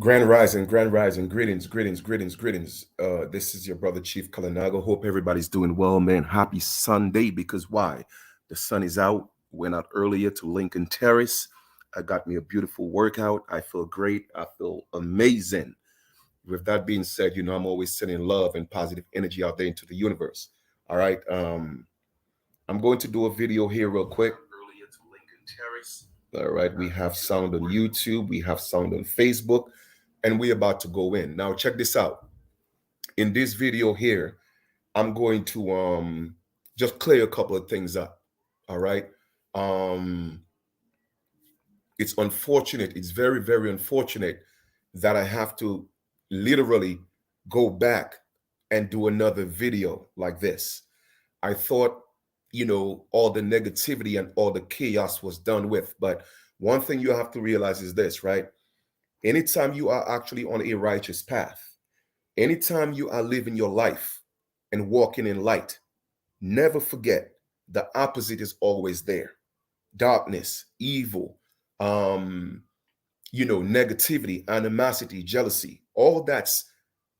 Grand rising, greetings, greetings, greetings, greetings. This is your brother Chief Kalinago. Hope everybody's doing well, man. Happy Sunday, because why? The sun is out. Went out earlier to Lincoln Terrace. I got me a beautiful workout. I feel great. I feel amazing. With that being said, I'm always sending love and positive energy out there into the universe. All right. I'm going to do a video here real quick. Earlier to Lincoln Terrace. All right. We have sound on YouTube. We have sound on Facebook, and we're about to go in. Now, check this out. In this video here, I'm going to just clear a couple of things up. All right. Um, it's unfortunate. It's very, very unfortunate that I have to literally go back and do another video like this. I thought, all the negativity and all the chaos was done with. But one thing you have to realize is this, right? Anytime you are actually on a righteous path, anytime you are living your life and walking in light, never forget the opposite is always there. Darkness, evil, negativity, animosity, jealousy, all that's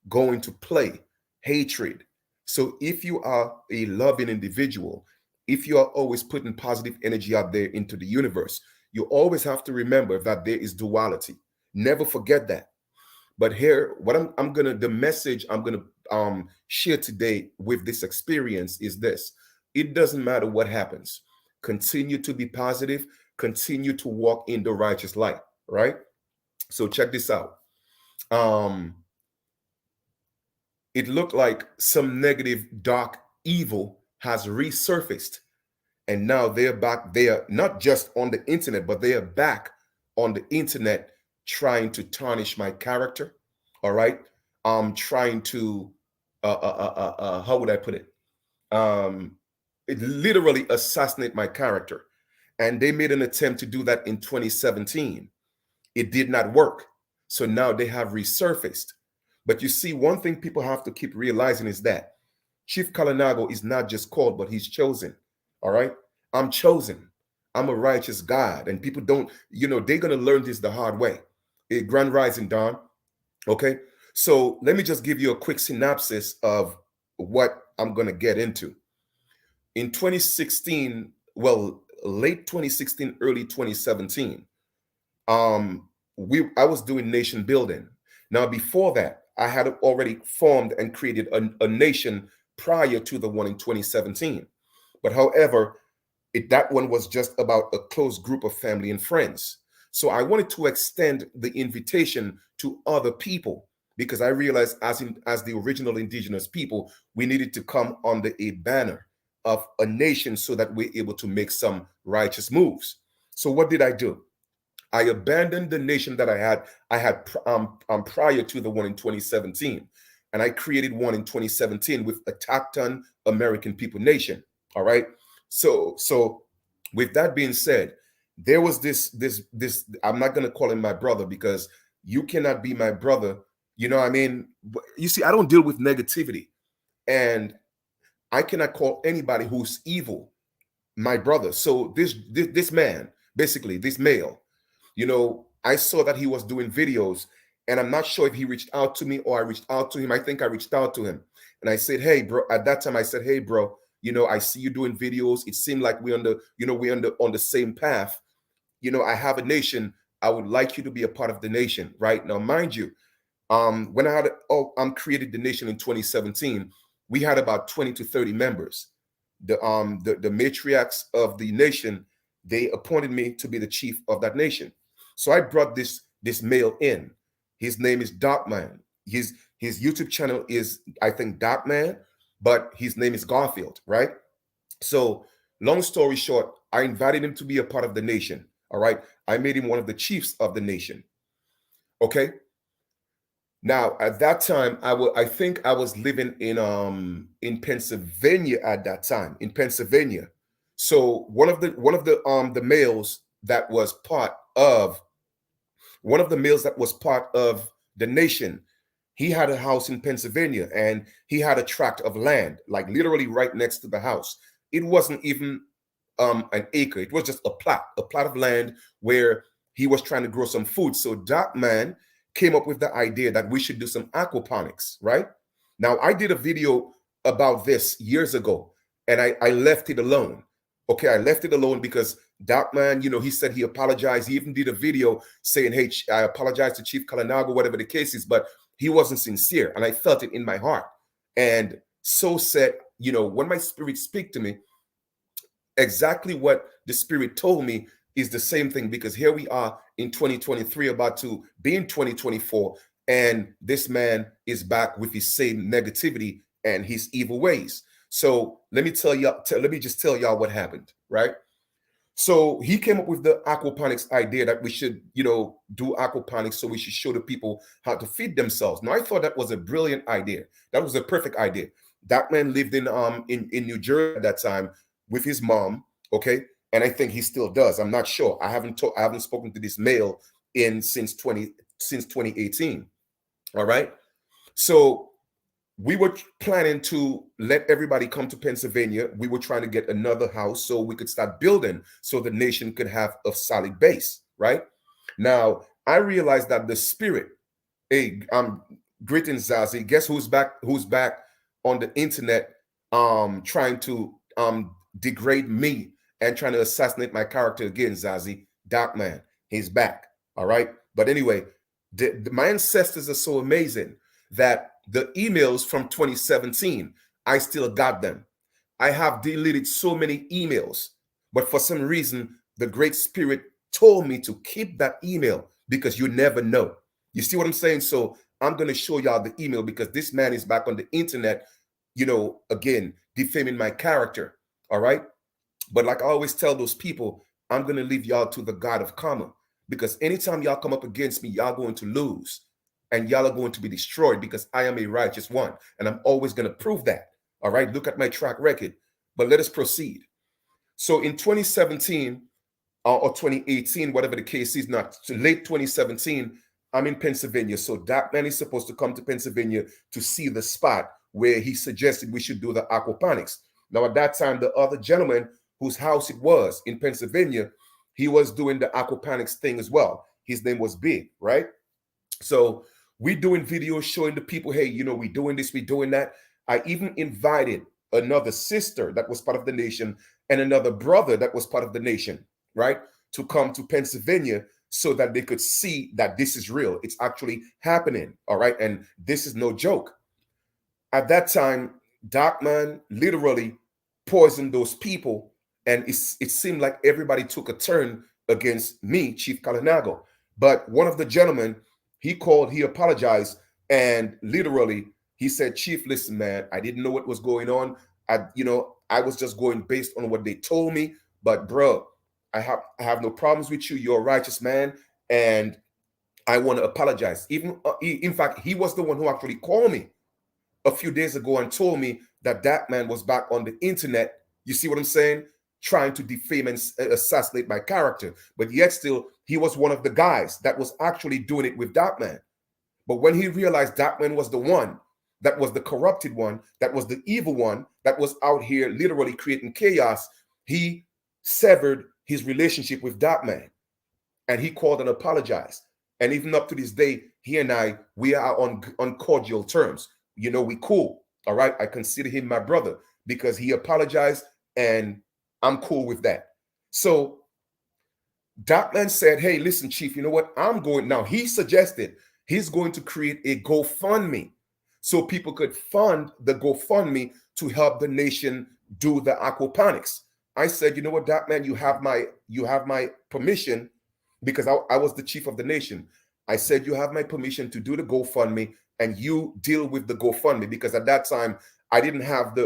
going to play, hatred. So if you are a loving individual, if you are always putting positive energy out there into the universe, you always have to remember that there is duality. Never forget that. But here, what the message I'm gonna share today with this experience is this: it doesn't matter what happens. Continue to be positive. Continue to walk in the righteous light. Right. So check this out. It looked like some negative, dark evil has resurfaced, and now they're back. They are not just on the internet, but they are back on the internet trying to tarnish my character. All right. Trying to how would I put it? It literally assassinate my character. And they made an attempt to do that in 2017. It did not work. So now they have resurfaced. But you see, one thing people have to keep realizing is that Chief Kalinago is not just called, but he's chosen. All right. I'm chosen. I'm a righteous God. And people don't, they're going to learn this the hard way. Grand Rising, Don. Okay. So let me just give you a quick synopsis of what I'm going to get into. In 2016, well, late 2016, early 2017, I was doing nation building. Now, before that, I had already formed and created a nation prior to the one in 2017. But however, that one was just about a close group of family and friends. So I wanted to extend the invitation to other people because I realized as the original indigenous people, we needed to come under a banner of a nation so that we're able to make some righteous moves. So what did I do? I abandoned the nation that I had prior to the one in 2017, and I created one in 2017 with a Tacton American People Nation. All right. So with that being said, there was this. I'm not gonna call him my brother because you cannot be my brother. You know what I mean? You see, I don't deal with negativity, and I cannot call anybody who's evil my brother. So this man, basically this male, I saw that he was doing videos, and I'm not sure if he reached out to me or I reached out to him. I think I reached out to him, and I said, "Hey, bro." At that time, I said, "Hey, bro. I see you doing videos. It seemed like we're on the same path. I have a nation. I would like you to be a part of the nation, right now, mind you." When I'm created the nation in 2017, we had about 20 to 30 members. The matriarchs of the nation, they appointed me to be the chief of that nation. So I brought this male in. His name is Darkman. His YouTube channel is, I think, Darkman, but his name is Garfield, right? So long story short, I invited him to be a part of the nation. All right. I made him one of the chiefs of the nation. Okay. Now, at that time, I think I was living in Pennsylvania at that time, in Pennsylvania. So the males that was part of the nation, he had a house in Pennsylvania, and he had a tract of land, like literally right next to the house. It wasn't even an acre. It was just a plot of land where he was trying to grow some food. So Doc Man, came up with the idea that we should do some aquaponics, right? Now, I did a video about this years ago, and I left it alone. Okay, I left it alone because Darkman, he said he apologized. He even did a video saying, hey, I apologize to Chief Kalanago, whatever the case is, but he wasn't sincere. And I felt it in my heart. And so said, when my spirit speak to me, exactly what the spirit told me is the same thing, because here we are in 2023, about to be in 2024, and this man is back with his same negativity and his evil ways. So let me just tell y'all what happened, right? So he came up with the aquaponics idea that we should, do aquaponics, so we should show the people how to feed themselves. Now, I thought that was a brilliant idea. That was a perfect idea. That man lived in New Jersey at that time with his mom, okay? And I think he still does. I'm not sure. I haven't spoken to this male since 2018. All right. So we were planning to let everybody come to Pennsylvania. We were trying to get another house so we could start building, so the nation could have a solid base, right? Now, I realized that the spirit, hey, greetings, Zazie. Guess who's back on the internet trying to degrade me and trying to assassinate my character again, Zazie? Darkman. He's back. All right. But anyway, my ancestors are so amazing that the emails from 2017, I still got them. I have deleted so many emails, but for some reason, the Great Spirit told me to keep that email, because you never know. You see what I'm saying? So I'm going to show y'all the email, because this man is back on the internet, again, defaming my character. All right. But like I always tell those people, I'm going to leave y'all to the God of karma, because anytime y'all come up against me, y'all going to lose. And y'all are going to be destroyed, because I am a righteous one. And I'm always going to prove that. All right. Look at my track record. But let us proceed. So in 2017 or 2018, whatever the case is, not late 2017, I'm in Pennsylvania. So that man is supposed to come to Pennsylvania to see the spot where he suggested we should do the aquaponics. Now, at that time, the other gentleman whose house it was in Pennsylvania, he was doing the aquaponics thing as well. His name was Big, right? So we doing videos showing the people, hey, we doing this, we doing that. I even invited another sister that was part of the nation and another brother that was part of the nation, right, to come to Pennsylvania so that they could see that this is real. It's actually happening, all right? And this is no joke. At that time, Darkman literally poisoned those people, and it seemed like everybody took a turn against me, Chief Kalanago. But one of the gentlemen, he called, he apologized, and literally he said, Chief, listen, man, I didn't know what was going on. I was just going based on what they told me. But bro, I have no problems with you. You're a righteous man, and I want to apologize. Even in fact, he was the one who actually called me a few days ago and told me that that man was back on the internet. You see what I'm saying? Trying to defame and assassinate my character. But yet still, he was one of the guys that was actually doing it with Darkman. But when he realized Darkman was the one, that was the corrupted one, that was the evil one, that was out here literally creating chaos, he severed his relationship with Darkman. And he called and apologized. And even up to this day, he and I, we are on cordial terms. We cool. All right. I consider him my brother because he apologized, and I'm cool with that. So Darkman said, hey, listen, Chief, you know what? Now he suggested he's going to create a GoFundMe so people could fund the GoFundMe to help the nation do the aquaponics. I said, you know what, Darkman, you have my permission, because I was the chief of the nation. I said, you have my permission to do the GoFundMe, and you deal with the GoFundMe, because at that time I didn't have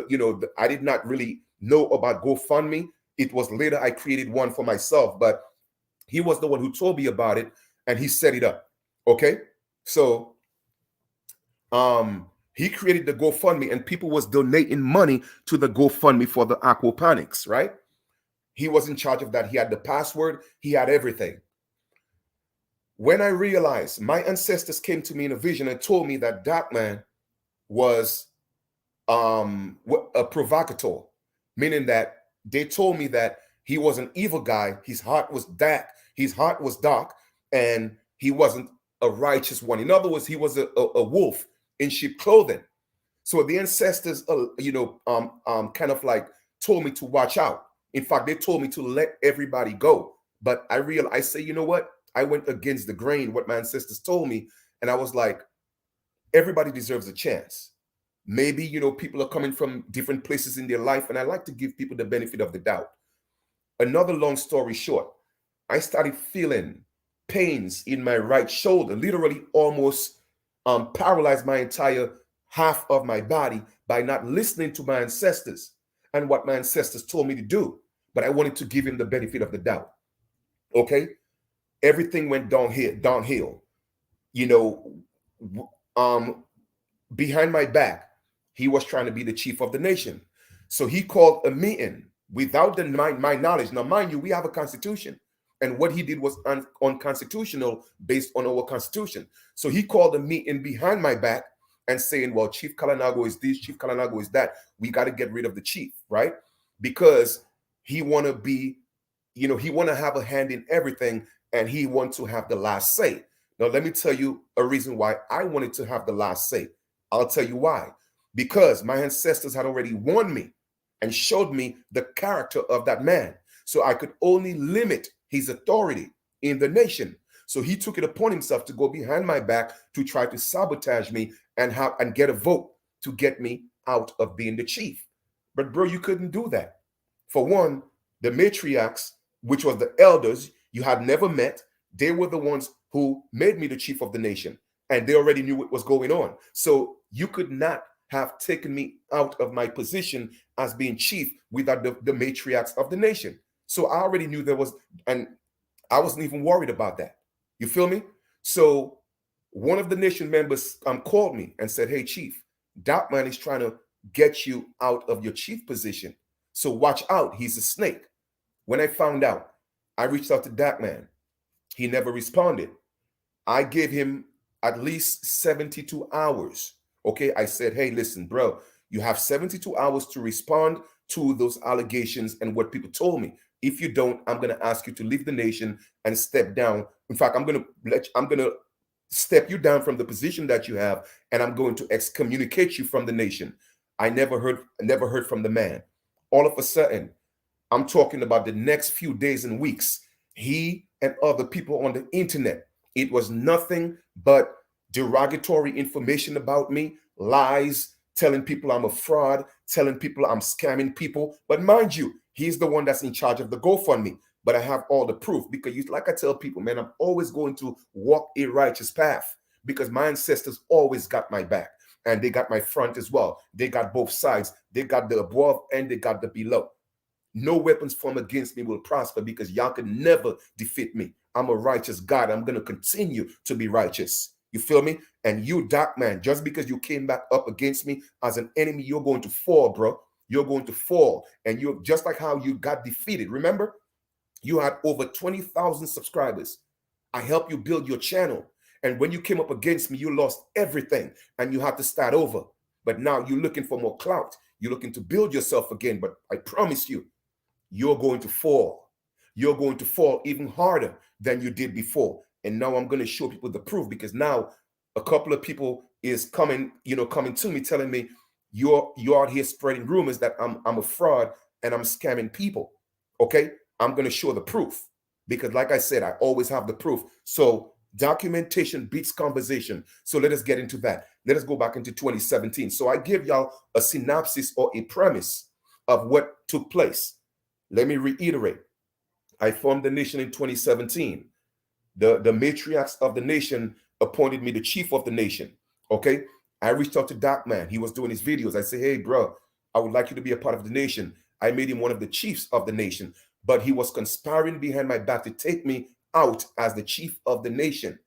I did not really know about GoFundMe. It was later I created one for myself, but he was the one who told me about it, and he set it up. Okay. So he created the GoFundMe, and people was donating money to the GoFundMe for the aquaponics, right? He was in charge of that. He had the password, he had everything. When I realized, my ancestors came to me in a vision and told me that Darkman was a provocateur, meaning that they told me that he was an evil guy. His heart was dark. And he wasn't a righteous one. In other words, he was a wolf in sheep clothing. So the ancestors, kind of like told me to watch out. In fact, they told me to let everybody go. But I say, you know what? I went against the grain, what my ancestors told me. And I was like, everybody deserves a chance. Maybe, people are coming from different places in their life. And I like to give people the benefit of the doubt. Another long story short, I started feeling pains in my right shoulder, literally almost paralyzed my entire half of my body by not listening to my ancestors and what my ancestors told me to do. But I wanted to give him the benefit of the doubt. Okay. Everything went downhill. You know, behind my back, he was trying to be the chief of the nation. So he called a meeting without my knowledge. Now, mind you, we have a constitution. And what he did was unconstitutional based on our constitution. So he called a meeting behind my back and saying, well, Chief Kalanago is this, Chief Kalanago is that. We got to get rid of the chief, right? Because he want to be, he want to have a hand in everything and he want to have the last say. Now, let me tell you a reason why I wanted to have the last say. I'll tell you why. Because my ancestors had already warned me and showed me the character of that man. So I could only limit his authority in the nation. So he took it upon himself to go behind my back to try to sabotage me and get a vote to get me out of being the chief. But bro, you couldn't do that. For one, the matriarchs, which was the elders you had never met, they were the ones who made me the chief of the nation. And they already knew what was going on. So you could not have taken me out of my position as being chief without the matriarchs of the nation. So I already knew there was, and I wasn't even worried about that. You feel me? So one of the nation members called me and said, hey, chief, that man is trying to get you out of your chief position. So watch out. He's a snake. When I found out, I reached out to that man. He never responded. I gave him at least 72 hours. Okay. I said, hey, listen, bro, you have 72 hours to respond to those allegations and what people told me. If you don't, I'm going to ask you to leave the nation and step down. In fact, I'm going to step you down from the position that you have, and I'm going to excommunicate you from the nation. I never heard from the man. All of a sudden, I'm talking about the next few days and weeks, he and other people on the internet, it was nothing but derogatory information about me, lies, telling people I'm a fraud, telling people I'm scamming people. But mind you, he's the one that's in charge of the GoFundMe. But I have all the proof because, like I tell people, man, I'm always going to walk a righteous path because my ancestors always got my back and they got my front as well. They got both sides. They got the above and they got the below. No weapons formed against me will prosper because y'all can never defeat me. I'm a righteous God. I'm going to continue to be righteous. You feel me? And you, dark man, just because you came back up against me as an enemy, you're going to fall, bro. You're going to fall. And you're just like how you got defeated. Remember, you had over 20,000 subscribers. I helped you build your channel. And when you came up against me, you lost everything and you had to start over. But now you're looking for more clout. You're looking to build yourself again. But I promise you, you're going to fall. You're going to fall even harder than you did before. And now I'm going to show people the proof because now a couple of people is coming to me telling me you're out here spreading rumors that I'm a fraud and I'm scamming people. Okay, I'm going to show the proof because, like I said, I always have the proof. So documentation beats conversation. So let us get into that. Let us go back into 2017. So I give y'all a synopsis or a premise of what took place. Let me reiterate. I formed the nation in 2017. The matriarchs of the nation appointed me the chief of the nation. Okay. I reached out to Doc Man. He was doing his videos. I said, hey, bro, I would like you to be a part of the nation. I made him one of the chiefs of the nation, but he was conspiring behind my back to take me out as the chief of the nation.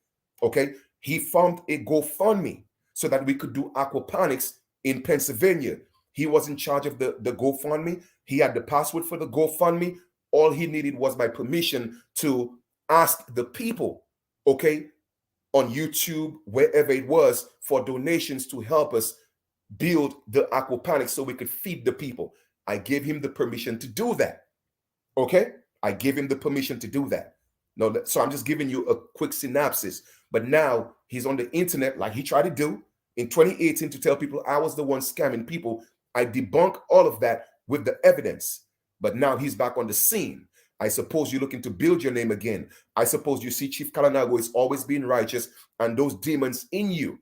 Okay. He formed a GoFundMe so that we could do aquaponics in Pennsylvania. He was in charge of the GoFundMe. He had the password for the GoFundMe. All he needed was my permission to ask the people, okay, on YouTube, wherever it was, for donations to help us build the aquaponics so we could feed the people. I gave him the permission to do that. Okay? I gave him the permission to do that. No, so I'm just giving you a quick synopsis. But now he's on the internet like he tried to do in 2018 to tell people I was the one scamming people. I debunk all of that with the evidence. But now he's back on the scene. I suppose you're looking to build your name again. I suppose you see Chief Kalanago is always being righteous, and those demons in you,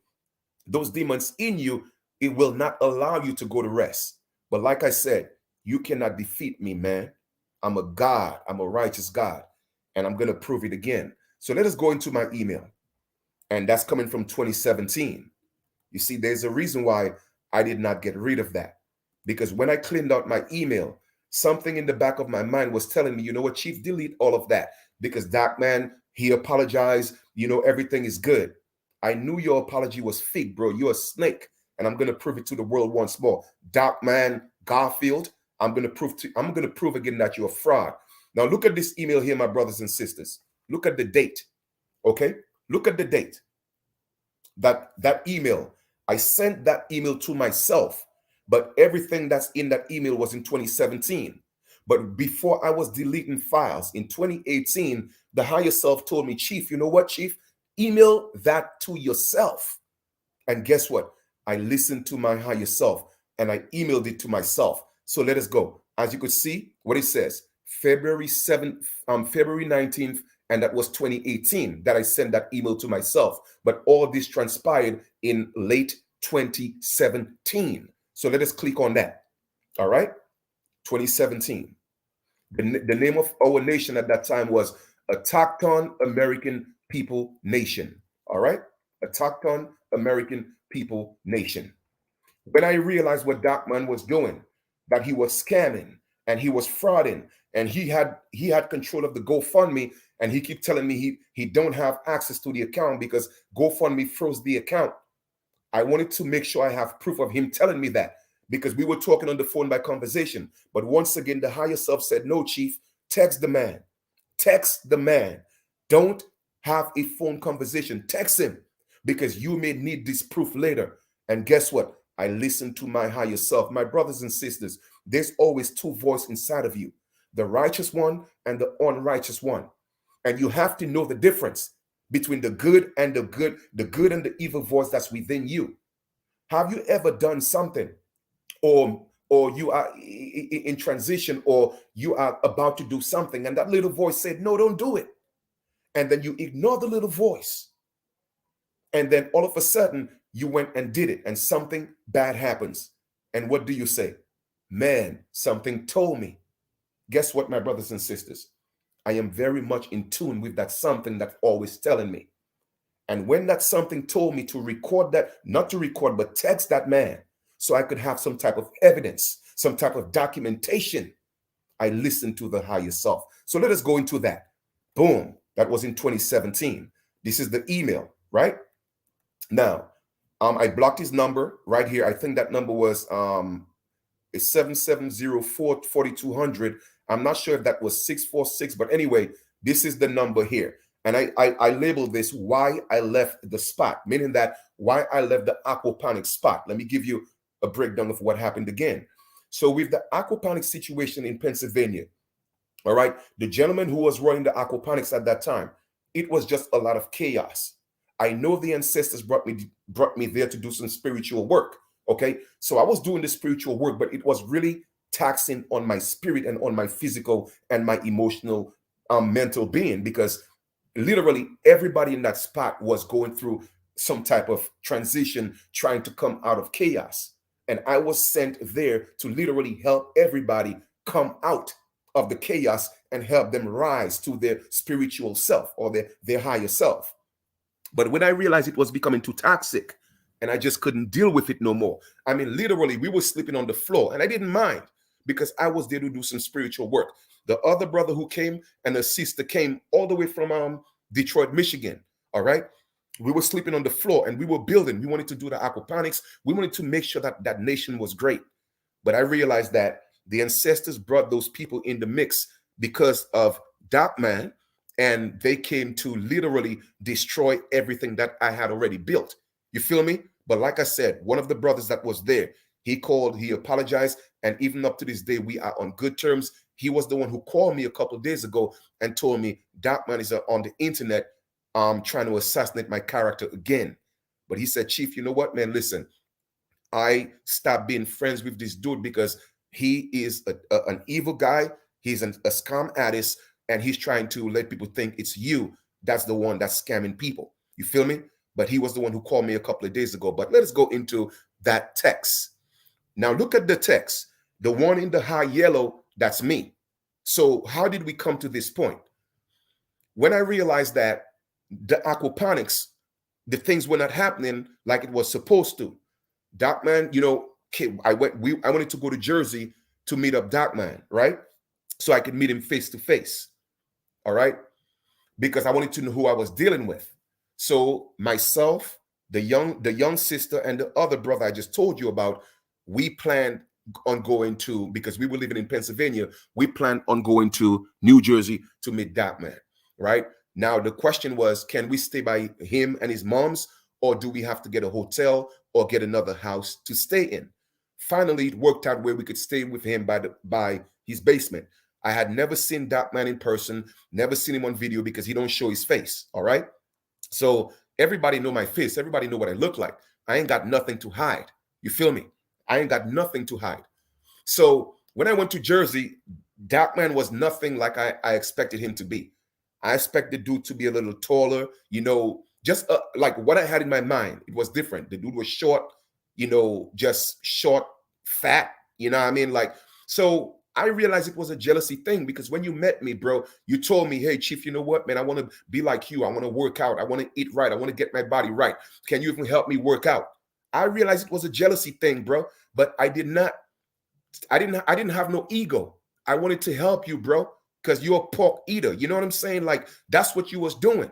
it will not allow you to go to rest. But like I said, you cannot defeat me, man. I'm a God. I'm a righteous God. And I'm going to prove it again. So let us go into my email. And that's coming from 2017. You see, there's a reason why I did not get rid of that. Because when I cleaned out my email, something in the back of my mind was telling me, you know what, Chief, delete all of that. Because Dark Man, he apologized. You know, everything is good. I knew your apology was fake, bro. You're a snake. And I'm going to prove it to the world once more. Dark Man, Garfield, I'm going to prove again that you're a fraud. Now look at this email here, my brothers and sisters. Look at the date. Okay? Look at the date. That email, I sent that email to myself, but everything that's in that email was in 2017. But before I was deleting files in 2018, the higher self told me, Chief, you know what, Chief? Email that to yourself. And guess what? I listened to my higher self and I emailed it to myself. So let us go. As you could see, what it says, February 7th, February 19th, and that was 2018 that I sent that email to myself. But all this transpired in late 2017. So let us click on that. All right. 2017. The name of our nation at that time was Autochthon American People Nation. All right. Autochthon American People Nation. When I realized what Darkman was doing, that he was scamming and he was frauding, and he had control of the GoFundMe, and he kept telling me he don't have access to the account because GoFundMe froze the account. I wanted to make sure I have proof of him telling me that, because we were talking on the phone by conversation. But once again, the higher self said, no, Chief, text the man. Text the man. Don't have a phone conversation. Text him, because you may need this proof later. And guess what? I listened to my higher self. My brothers and sisters, there's always two voices inside of you, the righteous one and the unrighteous one. And you have to know the difference between the good and the good and the evil voice that's within you. Have you ever done something, or you are in transition, or you are about to do something, and that little voice said, no, don't do it. And then you ignore the little voice. And then all of a sudden you went and did it, and something bad happens. And what do you say? Man, something told me. Guess what, my brothers and sisters? I am very much in tune with that something that's always telling me. And when that something told me to record that, not to record, but text that man so I could have some type of evidence, some type of documentation, I listened to the higher self. So let us go into that. Boom. That was in 2017. This is the email, right? Now, I blocked his number right here. I think that number was 7704-4200. I'm not sure if that was 646, but anyway, this is the number here. And I labeled this why I left the spot, meaning that why I left the aquaponics spot. Let me give you a breakdown of what happened again. So with the aquaponics situation in Pennsylvania, all right, the gentleman who was running the aquaponics at that time, it was just a lot of chaos. I know the ancestors brought me there to do some spiritual work. Okay, so I was doing the spiritual work, but it was really taxing on my spirit and on my physical and my emotional, mental being, because literally everybody in that spot was going through some type of transition, trying to come out of chaos. And I was sent there to literally help everybody come out of the chaos and help them rise to their spiritual self, or their higher self. But when I realized it was becoming too toxic and I just couldn't deal with it no more, I mean, literally, we were sleeping on the floor, and I didn't mind because I was there to do some spiritual work. The other brother who came and the sister came all the way from Detroit, Michigan. All right. We were sleeping on the floor and we were building. We wanted to do the aquaponics. We wanted to make sure that that nation was great. But I realized that the ancestors brought those people in the mix because of Darkman, and they came to literally destroy everything that I had already built. You feel me? But like I said, one of the brothers that was there, he called, he apologized, and even up to this day, we are on good terms. he was the one who called me a couple of days ago and told me Dark Man is on the internet trying to assassinate my character again. But he said, Chief, you know what, man? Listen, I stopped being friends with this dude because he is an evil guy. He's a scam artist, and he's trying to let people think it's you that's the one that's scamming people. You feel me? But he was the one who called me a couple of days ago. But let us go into that text. Now look at the text. The one in the high yellow, that's me. So how did we come to this point? When I realized that the aquaponics, the things were not happening like it was supposed to. Darkman, you know, I wanted to go to Jersey to meet up Darkman, right? So I could meet him face to face. All right? Because I wanted to know who I was dealing with. So myself, the young sister, and the other brother I just told you about, we planned on going to, because we were living in Pennsylvania, we planned on going to New Jersey to meet Darkman, right? Now the question was, can we stay by him and his mom's, or do we have to get a hotel or get another house to stay in? Finally, it worked out where we could stay with him by his basement. I had never seen Darkman in person, never seen him on video because he don't show his face, all right? So everybody know my face. Everybody know what I look like. I ain't got nothing to hide. You feel me? I ain't got nothing to hide. So when I went to Jersey, Darkman was nothing like I expected him to be. I expected the dude to be a little taller, you know, just like what I had in my mind. It was different. The dude was short, you know, just short, fat, you know what I mean? Like, so I realized it was a jealousy thing because when you met me, bro, you told me, hey, Chief, you know what, man, I want to be like you. I want to work out. I want to eat right. I want to get my body right. Can you even help me work out? I realized it was a jealousy thing, bro, but I didn't have no ego. I wanted to help you, bro, because you're a pork eater. You know what I'm saying? Like, that's what you was doing.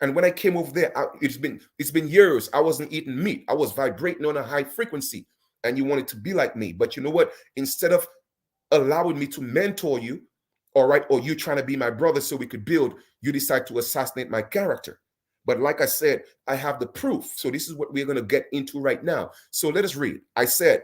And when I came over there, it's been years. I wasn't eating meat. I was vibrating on a high frequency, and you wanted to be like me. But you know what? Instead of allowing me to mentor you, all right, or you trying to be my brother so we could build, you decide to assassinate my character. But like I said, I have the proof. So this is what we're going to get into right now. So let us read. I said,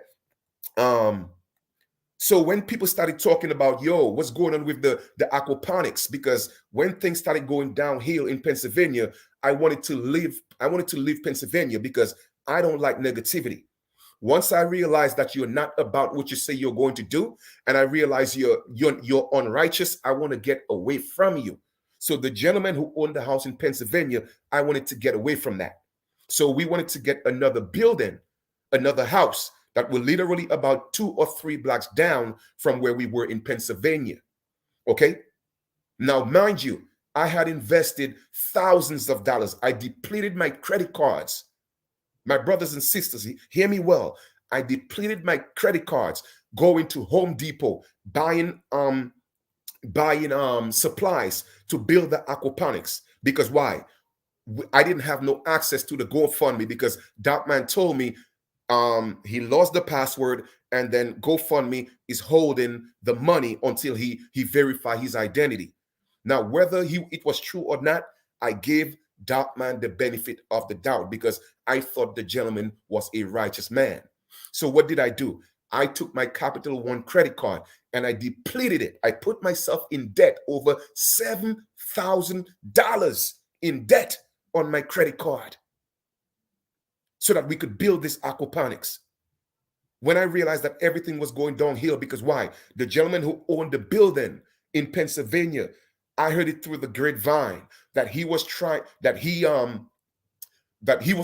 so when people started talking about, yo, what's going on with the aquaponics? Because when things started going downhill in Pennsylvania, I wanted to leave Pennsylvania because I don't like negativity. Once I realized that you're not about what you say you're going to do, and I realize you're unrighteous, I want to get away from you. So the gentleman who owned the house in Pennsylvania, I wanted to get away from that. So we wanted to get another building, another house that were literally about 2 or 3 blocks down from where we were in Pennsylvania. Okay? Now, mind you, I had invested thousands of dollars. I depleted my credit cards. My brothers and sisters, hear me well. I depleted my credit cards, going to Home Depot, buying supplies to build the aquaponics. Because why? I didn't have no access to the GoFundMe because Darkman told me he lost the password, and then GoFundMe is holding the money until he verified his identity. Now, whether it was true or not, I gave Darkman the benefit of the doubt because I thought the gentleman was a righteous man. So what did I do? I took my Capital One credit card and I depleted it. I put myself in debt, over $7,000 in debt on my credit card, so that we could build this aquaponics. When I realized that everything was going downhill, because why? The gentleman who owned the building in Pennsylvania, I heard it through the grapevine that he was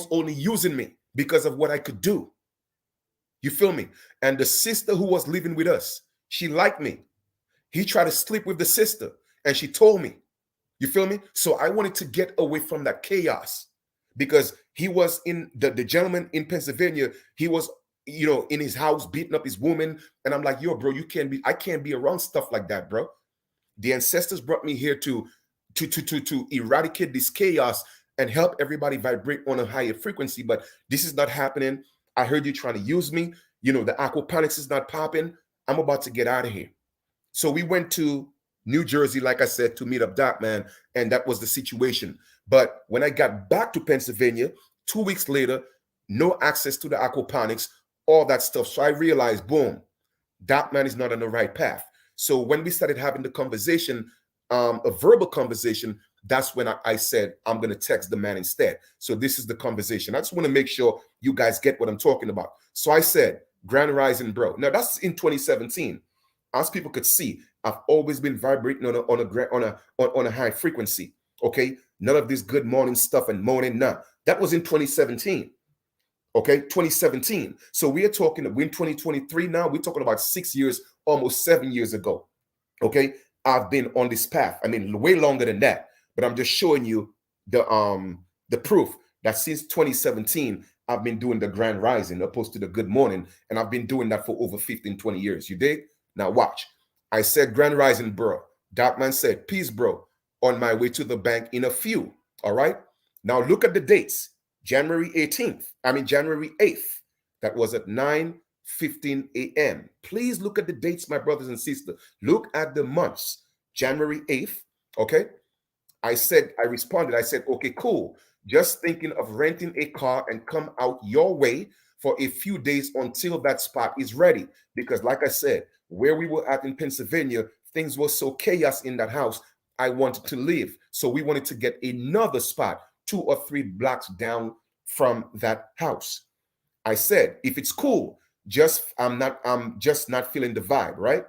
only using me because of what I could do. You feel me? And the sister who was living with us, she liked me. He tried to sleep with the sister and she told me. You feel me? So I wanted to get away from that chaos because he was the gentleman in Pennsylvania. He was, you know, in his house beating up his woman. And I'm like, yo, bro, I can't be around stuff like that, bro. The ancestors brought me here to eradicate this chaos and help everybody vibrate on a higher frequency. But this is not happening. I heard you trying to use me. You know, the aquaponics is not popping. I'm about to get out of here. So we went to New Jersey, like I said, to meet up Darkman, and that was the situation. But when I got back to Pennsylvania, 2 weeks later, no access to the aquaponics, all that stuff. So I realized, boom, Darkman is not on the right path. So when we started having the conversation, a verbal conversation, that's when I said, I'm going to text the man instead. So this is the conversation. I just want to make sure you guys get what I'm talking about. So I said, Grand Rising, bro. Now that's in 2017. As people could see, I've always been vibrating on a high frequency. Okay, none of this good morning stuff and morning nah. That was in 2017. Okay, 2017. So we are talking, we're in 2023 now. We're talking about 6 years, almost 7 years ago. Okay, I've been on this path. I mean, way longer than that. But I'm just showing you the proof that since 2017, I've been doing the grand rising opposed to the good morning. And I've been doing that for over 15, 20 years. You dig? Now watch. I said grand rising, bro. Darkman said, peace, bro. On my way to the bank in a few. All right. Now look at the dates. January 18th. I mean, January 8th. That was at 9:15 a.m. Please look at the dates, my brothers and sisters. Look at the months. January 8th. Okay. I responded, I said, okay, cool. Just thinking of renting a car and come out your way for a few days until that spot is ready. Because like I said, where we were at in Pennsylvania, things were so chaos in that house. I wanted to leave. So we wanted to get another spot 2 or 3 blocks down from that house. I said, if it's cool, I'm just not feeling the vibe, right?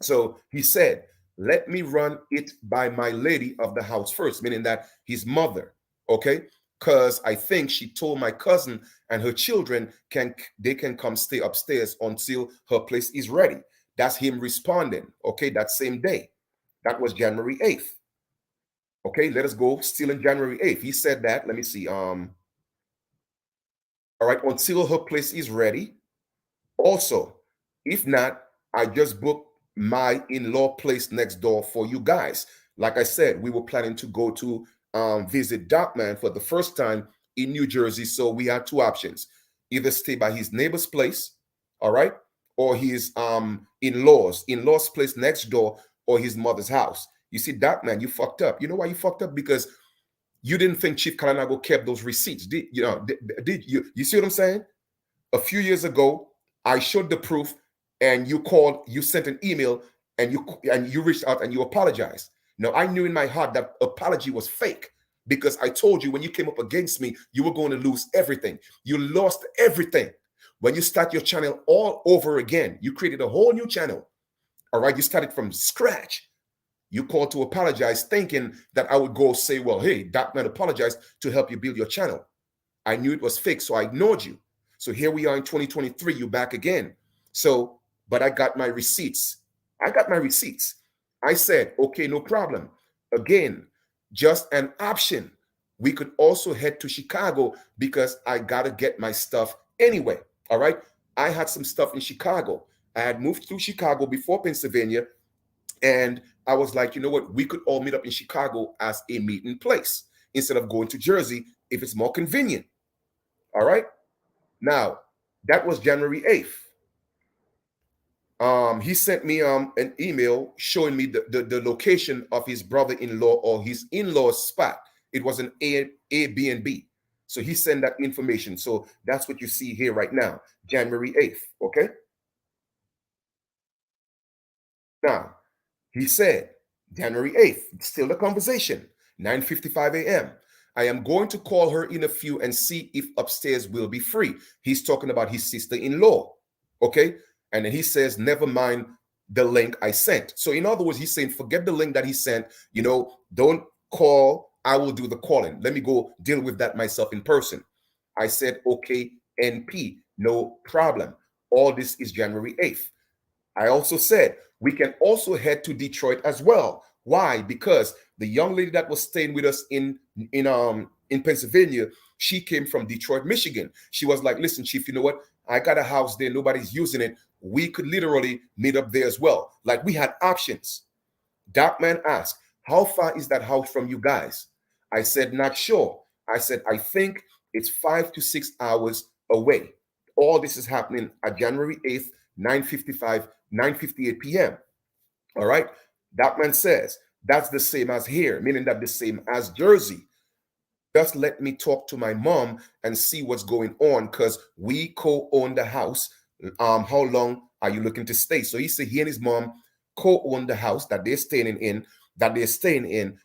So he said, let me run it by my lady of the house first, meaning that his mother, okay? Because I think she told my cousin and her children can come stay upstairs until her place is ready. That's him responding, okay, that same day. That was January 8th. Okay, let us go still in January 8th. He said that, let me see. All right, until her place is ready. Also, if not, I just booked my in-law place next door for you guys. Like I said, we were planning to go to visit Darkman for the first time in New Jersey. So we had 2 options: either stay by his neighbor's place, all right, or his in-law's place next door, or his mother's house. You see, Darkman, you fucked up. You know why you fucked up? Because you didn't think Chief Kalanago kept those receipts. Did you? You see what I'm saying? A few years ago, I showed the proof, and you called, you sent an email, and you reached out and you apologized. Now, I knew in my heart that apology was fake, because I told you when you came up against me, you were going to lose everything. You lost everything. When you start your channel all over again, you created a whole new channel. All right, you started from scratch. You called to apologize, thinking that I would go say, well, hey, Darkman apologized to help you build your channel. I knew it was fake, so I ignored you. So here we are in 2023, you're back again. So, but I got my receipts. I said, okay, no problem. Again, just an option. We could also head to Chicago because I got to get my stuff anyway. All right. I had some stuff in Chicago. I had moved through Chicago before Pennsylvania. And I was like, you know what? We could all meet up in Chicago as a meeting place instead of going to Jersey if it's more convenient. All right. Now, that was January 8th. He sent me an email showing me the location of his brother-in-law or his in-law's spot. It was an Airbnb. So he sent that information. So that's what you see here right now, January 8th. Okay. Now, he said, January 8th, still the conversation, 9:55 a.m. I am going to call her in a few and see if upstairs will be free. He's talking about his sister-in-law. Okay. And then he says, never mind the link I sent. So in other words, he's saying, forget the link that he sent. Don't call. I will do the calling. Let me go deal with that myself in person. I said, okay, NP, no problem. All this is January 8th. I also said, we can also head to Detroit as well. Why? Because the young lady that was staying with us in Pennsylvania, she came from Detroit, Michigan. She was like, listen, Chief, you know what? I got a house there. Nobody's using it. We could literally meet up there as well. Like, we had options. Darkman asked, how far is that house from you guys? I said, not sure. I said, I think it's 5 to 6 hours away. All this is happening at January 8th, 9:58 p.m. All right. Darkman says, that's the same as here, meaning that the same as Jersey. Just let me talk to my mom and see what's going on, because we co-own the house. How long are you looking to stay? So he said he and his mom co-own the house that they're staying in.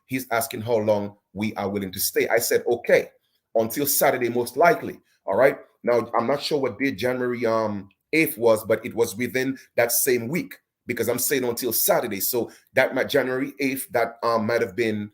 He's asking how long we are willing to stay. I said, okay, until Saturday, most likely. All right. Now, I'm not sure what day January 8th was, but it was within that same week, because I'm saying until Saturday. So that might January 8th, that might have been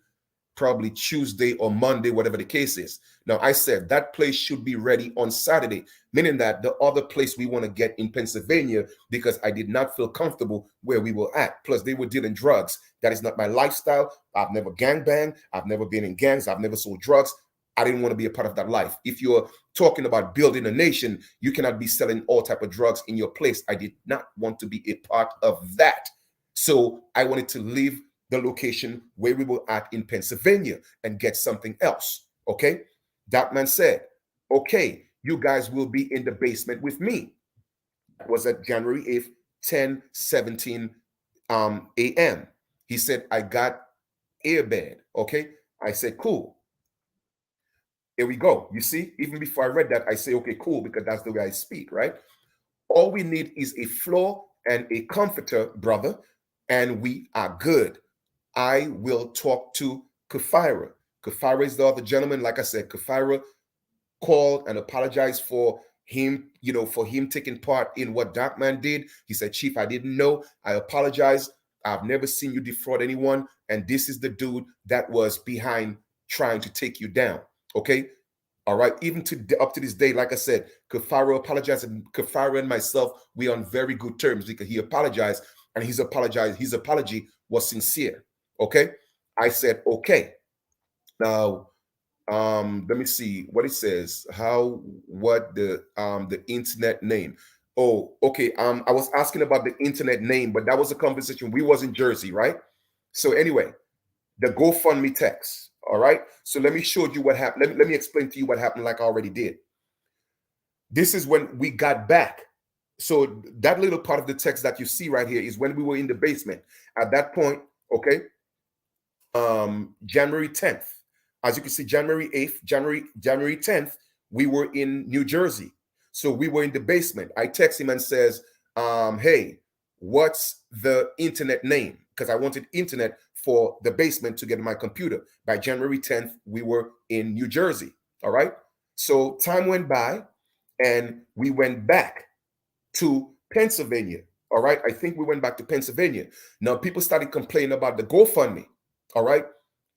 probably Tuesday or Monday, whatever the case is. Now, I said that place should be ready on Saturday, meaning that the other place we want to get in Pennsylvania, because I did not feel comfortable where we were at. Plus, they were dealing drugs. That is not my lifestyle. I've never gangbanged. I've never been in gangs. I've never sold drugs. I didn't want to be a part of that life. If you're talking about building a nation, you cannot be selling all type of drugs in your place. I did not want to be a part of that. So I wanted to leave the location where we were at in Pennsylvania and get something else. Okay. That man said, okay, you guys will be in the basement with me. That was at January 8th, 10:17 a.m. He said, I got airbed. Okay. I said, cool. Here we go. You see, even before I read that, I say, okay, cool, because that's the way I speak, right? All we need is a floor and a comforter, brother, and we are good. I will talk to Kafira. Kafira is the other gentleman. Like I said, Kafira called and apologized for him, for him taking part in what Darkman did. He said, Chief, I didn't know. I apologize. I've never seen you defraud anyone. And this is the dude that was behind trying to take you down. Okay. All right. Even up to this day, like I said, Kafira apologized, and Kafira and myself, we are on very good terms, because he apologized, and his apology was sincere. Okay. I said, okay. Now, let me see what it says. What the internet name? Oh, okay. I was asking about the internet name, but that was a conversation. We was in Jersey, right? So anyway, the GoFundMe text. All right. So let me show you what happened. Let me explain to you what happened, like I already did. This is when we got back. So that little part of the text that you see right here is when we were in the basement. At that point, okay, January 10th. As you can see, January 8th, January 10th, we were in New Jersey. So we were in the basement. I text him and says, hey, what's the internet name? Because I wanted internet for the basement to get my computer. By January 10th, we were in New Jersey. All right. So time went by and we went back to Pennsylvania. All right. I think we went back to Pennsylvania. Now people started complaining about the GoFundMe. All right.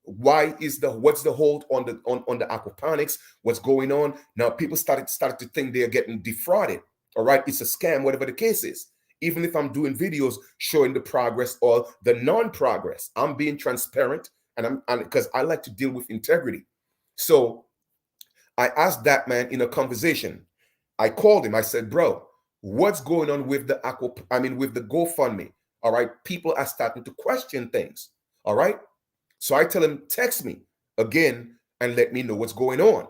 What's the hold on the aquaponics? What's going on? Now people started to think they're getting defrauded. All right. It's a scam, whatever the case is. Even if I'm doing videos showing the progress or the non-progress, I'm being transparent, and because I like to deal with integrity. So I asked that man in a conversation. I called him. I said, bro, what's going on with the with the GoFundMe? All right. People are starting to question things. All right. So I tell him, text me again and let me know what's going on.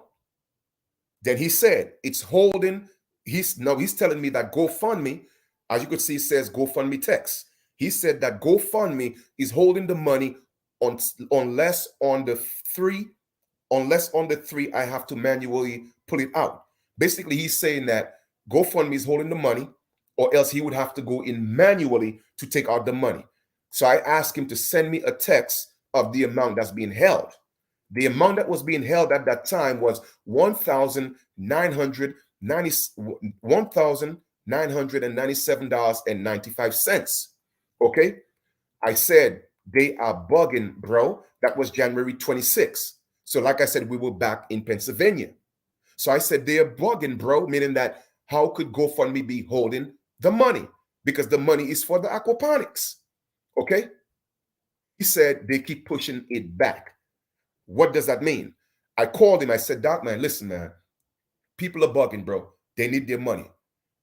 Then he said, it's holding. He's telling me that GoFundMe, as you could see, it says GoFundMe text. He said that GoFundMe is holding the money unless on the three I have to manually pull it out. Basically, he's saying that GoFundMe is holding the money, or else he would have to go in manually to take out the money. So I asked him to send me a text of the amount that's being held. The amount that was being held at that time was $1,997.95. Okay. I said, they are bugging, bro. That was January 26th. So like I said, we were back in Pennsylvania. So I said, they are bugging, bro, meaning that how could GoFundMe be holding the money? Because the money is for the aquaponics. Okay. He said, they keep pushing it back. What does that mean? I called him. I said, Doc, man, listen, man, people are bugging, bro. They need their money.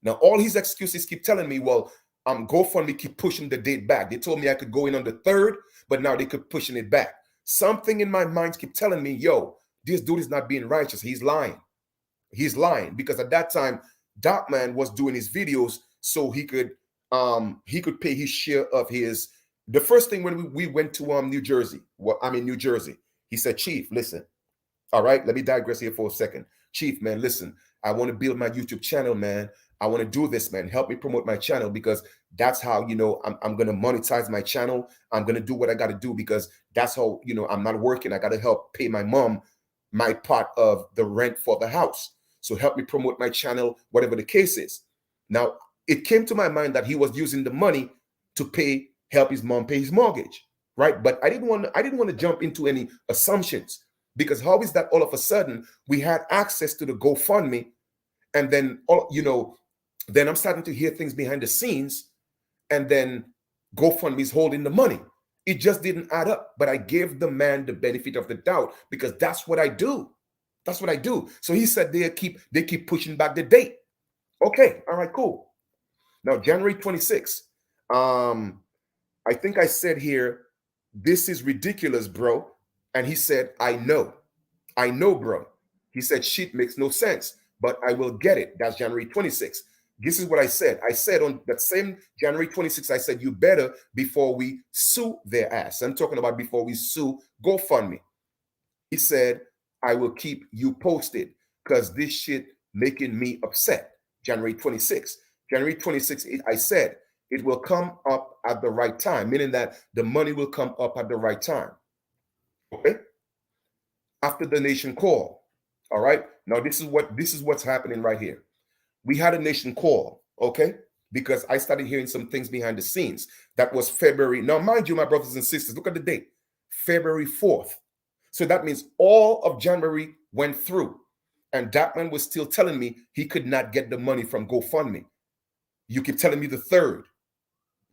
Now, all his excuses keep telling me, well, GoFundMe keep pushing the date back. They told me I could go in on the 3rd, but now they keep pushing it back. Something in my mind keep telling me, yo, this dude is not being righteous. He's lying. He's lying, because at that time, Darkman was doing his videos so he could pay his share of his. The first thing when we went to New Jersey, New Jersey, he said, Chief, listen. All right, let me digress here for a second. Chief, man, listen, I want to build my YouTube channel, man. I want to do this, man. Help me promote my channel, because that's how, I'm going to monetize my channel. I'm going to do what I got to do because that's how, I'm not working. I got to help pay my mom my part of the rent for the house. So help me promote my channel, whatever the case is. Now, it came to my mind that he was using the money to help his mom pay his mortgage, right? But I didn't want to jump into any assumptions, because how is that all of a sudden we had access to the GoFundMe, and then then I'm starting to hear things behind the scenes, and then GoFundMe is holding the money. It just didn't add up. But I gave the man the benefit of the doubt because that's what I do. That's what I do. So he said they keep pushing back the date. Okay, all right, cool. Now January 26th. I think I said here, this is ridiculous, bro. And he said, I know, bro. He said, shit makes no sense, but I will get it. That's January 26th. This is what I said. I said on that same January 26th, I said, you better before we sue their ass. I'm talking about before we sue GoFundMe. He said, I will keep you posted because this shit making me upset. January 26th. January 26th, I said, it will come up at the right time, meaning that the money will come up at the right time. Okay? After the nation call. All right? Now this is what's happening right here. We had a nation call, okay? Because I started hearing some things behind the scenes. That was February. Now, mind you, my brothers and sisters, look at the date. February 4th. So that means all of January went through. And that man was still telling me he could not get the money from GoFundMe. You keep telling me the 3rd.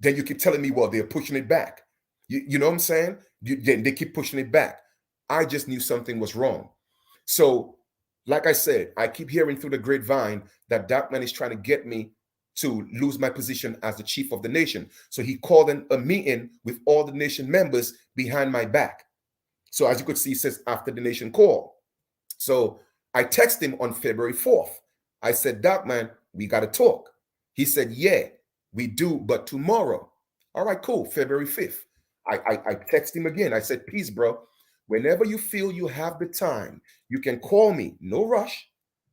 Then you keep telling me, well, they're pushing it back. You know what I'm saying? They keep pushing it back. I just knew something was wrong. So, like I said, I keep hearing through the grapevine that man is trying to get me to lose my position as the chief of the nation. So he called a meeting with all the nation members behind my back. So as you could see, it says after the nation call. So I texted him on February 4th. I said, Doc, man, we got to talk. He said, yeah, we do, but tomorrow. All right, cool. February 5th. I texted him again. I said, peace, bro. Whenever you feel you have the time, you can call me. No rush.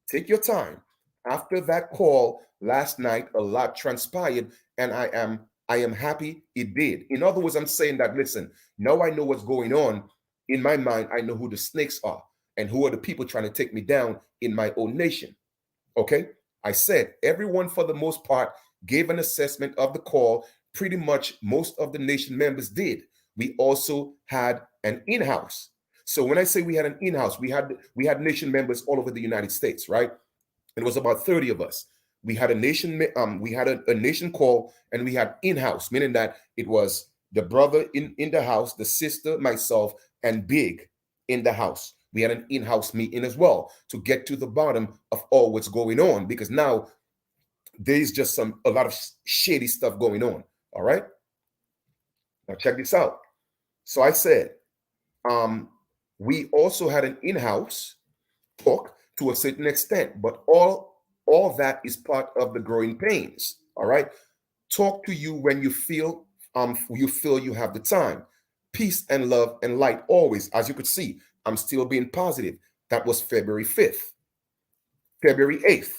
Take your time. After that call last night, a lot transpired, and I am happy it did. In other words, I'm saying that, listen, now I know what's going on. In my mind, I know who the snakes are and who are the people trying to take me down in my own nation. Okay? I said everyone, for the most part, gave an assessment of the call. Pretty much most of the nation members did. We also had an in-house. So when I say we had an in-house, we had nation members all over the United States, right? It was about 30 of us. We had a nation nation call, and we had in-house, meaning that it was the brother in the house, the sister, myself, and Big in the house. We had an in-house meeting as well to get to the bottom of all what's going on, because now there's just a lot of shady stuff going on. All right. Now check this out. So I said, we also had an in-house talk to a certain extent, but all that is part of the growing pains. All right. Talk to you when you feel you have the time. Peace and love and light always. As you could see, I'm still being positive. That was February 5th. February 8th.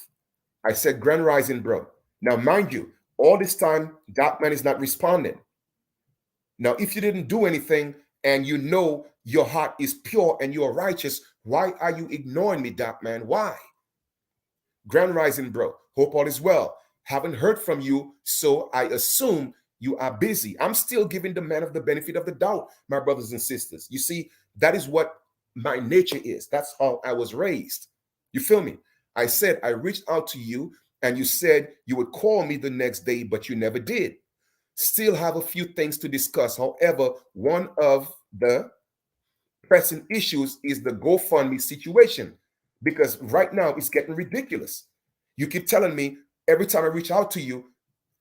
I said, Grand Rising, bro. Now, mind you, all this time, that man is not responding. Now, if you didn't do anything and you know your heart is pure and you're righteous, why are you ignoring me, Doc, man? Why? Grand Rising, bro. Hope all is well. Haven't heard from you, so I assume you are busy. I'm still giving the man of the benefit of the doubt, my brothers and sisters. You see, that is what my nature is. That's how I was raised. You feel me? I said, I reached out to you and you said you would call me the next day, but you never did. Still have a few things to discuss. However, one of the pressing issues is the GoFundMe situation, because right now it's getting ridiculous. You keep telling me every time I reach out to you,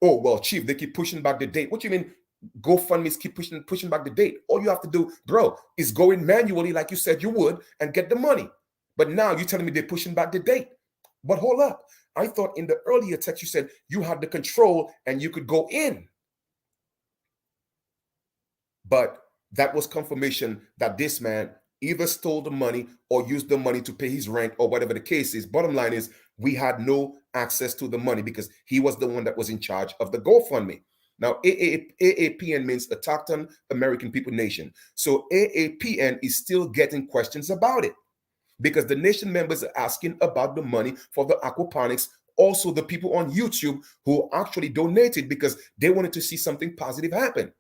oh, well, Chief, they keep pushing back the date. What do you mean GoFundMe's keep pushing back the date? All you have to do, bro, is go in manually like you said you would and get the money. But now you're telling me they're pushing back the date. But hold up. I thought in the earlier text you said you had the control and you could go in. But that was confirmation that this man either stole the money or used the money to pay his rent or whatever the case is. Bottom line is we had no access to the money because he was the one that was in charge of the GoFundMe. Now, AAPN means Autochthon American People Nation. So AAPN is still getting questions about it because the nation members are asking about the money for the aquaponics. Also, the people on YouTube who actually donated because they wanted to see something positive happen.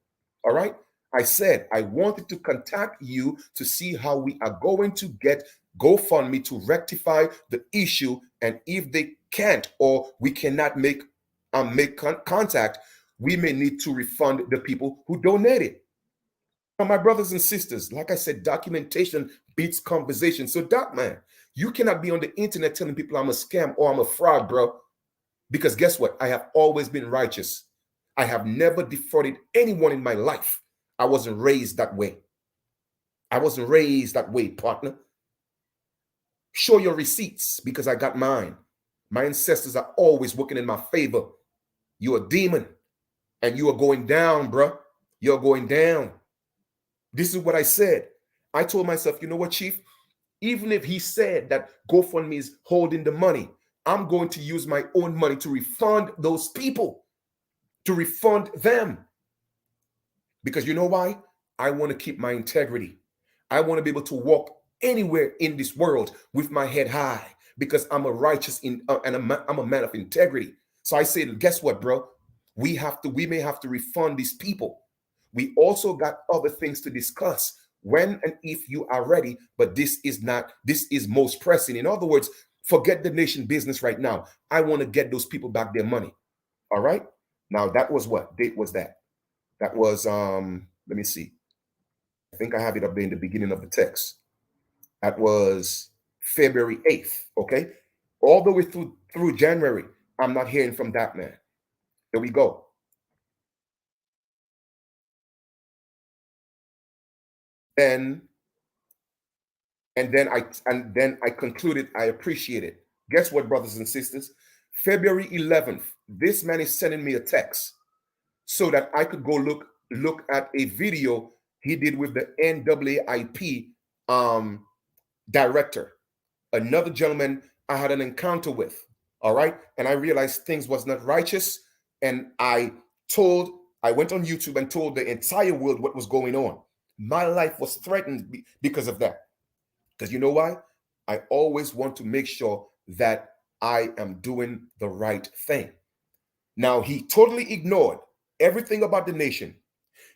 All right. I said I wanted to contact you to see how we are going to get GoFundMe to rectify the issue. And if they can't or we cannot make contact, we may need to refund the people who donated. Now, my brothers and sisters, like I said, documentation beats conversation. So, Doc, man, you cannot be on the internet telling people I'm a scam or I'm a fraud, bro. Because guess what? I have always been righteous. I have never defrauded anyone in my life. I wasn't raised that way. I wasn't raised that way, partner. Show your receipts because I got mine. My ancestors are always working in my favor. You're a demon and you are going down, bro. You're going down. This is what I said. I told myself, you know what, Chief? Even if he said that GoFundMe is holding the money, I'm going to use my own money to refund those people, to refund them. Because you know why? I want to keep my integrity. I want to be able to walk anywhere in this world with my head high because I'm a righteous and I'm a man of integrity. So I said, guess what, bro? We may have to refund these people. We also got other things to discuss when and if you are ready, but this is most pressing. In other words, forget the nation business right now. I want to get those people back their money. All right. Now that was what date was that? That was let me see. I think I have it up there in the beginning of the text. That was February 8th. Okay. All the way through January, I'm not hearing from that man. There we go. Then and then I concluded I appreciate it. Guess what, brothers and sisters? February 11th, this man is sending me a text so that I could go look at a video he did with the NAAIP director, another gentleman I had an encounter with. All right, and I realized things was not righteous, and I went on YouTube and told the entire world what was going on. My life was threatened because of that. Because you know why? I always want to make sure that I am doing the right thing. Now, he totally ignored everything about the nation.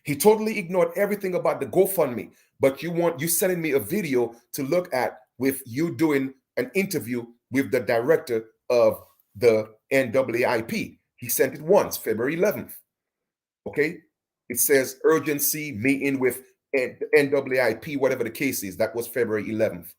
He totally ignored everything about the GoFundMe. But you sending me a video to look at with you doing an interview with the director of the NAAIP. He sent it once, February 11th. Okay. It says urgency meeting with NAAIP, whatever the case is. That was February 11th.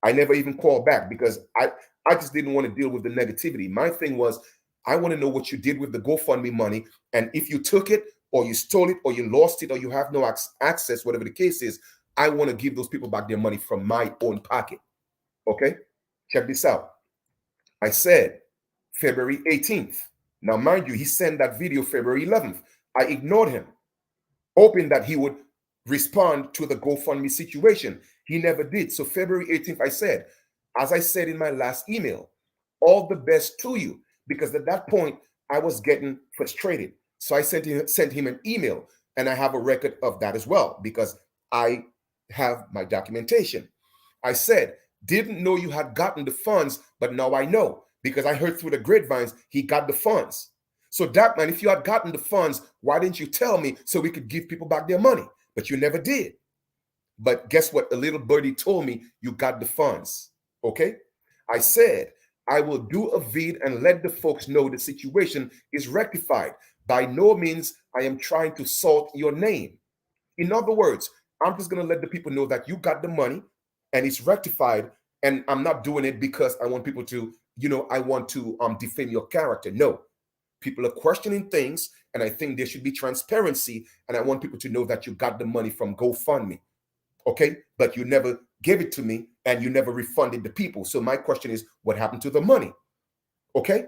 I never even called back because I just didn't want to deal with the negativity. My thing was, I want to know what you did with the GoFundMe money. And if you took it or you stole it or you lost it or you have no access, whatever the case is, I want to give those people back their money from my own pocket. Okay? Check this out. I said February 18th. Now, mind you, he sent that video February 11th. I ignored him, hoping that he would respond to the GoFundMe situation. He never did. So February 18th, I said, as I said in my last email, all the best to you. Because at that point, I was getting frustrated. So I sent him an email, and I have a record of that as well because I have my documentation. I said, didn't know you had gotten the funds, but now I know because I heard through the grapevines he got the funds. So, Doc, man, if you had gotten the funds, why didn't you tell me so we could give people back their money? But you never did. But guess what? A little birdie told me you got the funds. Okay? I said, I will do a vid and let the folks know the situation is rectified. By no means I am trying to salt your name. In other words, I'm just going to let the people know that you got the money and it's rectified. And I'm not doing it because I want people to, I want to defame your character. No, people are questioning things, and I think there should be transparency. And I want people to know that you got the money from GoFundMe. Okay, but you never gave it to me and you never refunded the people. So my question is, what happened to the money? Okay,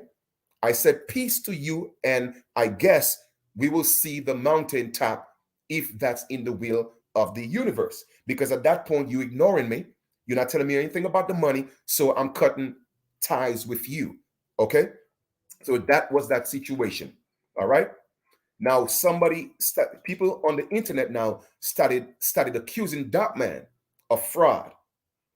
I said peace to you, and I guess we will see the mountaintop if that's in the will of the universe. Because at that point, you ignoring me, you're not telling me anything about the money, so I'm cutting ties with you. Okay, so that was that situation. All right. Now people on the internet now started accusing that man of fraud,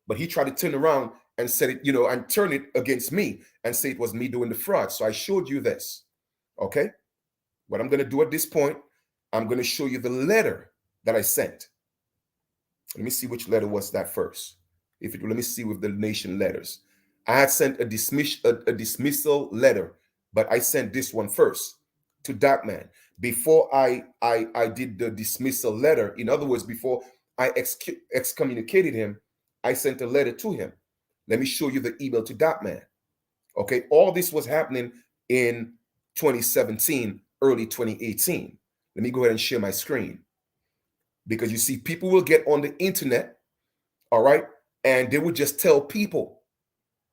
but he tried to turn around and said it, and turn it against me and say it was me doing the fraud. So I showed you this. Okay. What I'm going to do at this point, I'm going to show you the letter that I sent. Let me see which letter was that first. Let me see with the nation letters. I had sent a dismissal letter, but I sent this one first to that man before I did the dismissal letter. In other words, before I excommunicated him, I sent a letter to him. Let me show you the email to that man. Okay, all this was happening in 2017, early 2018. Let me go ahead and share my screen, because you see, people will get on the internet, all right, and they would just tell people,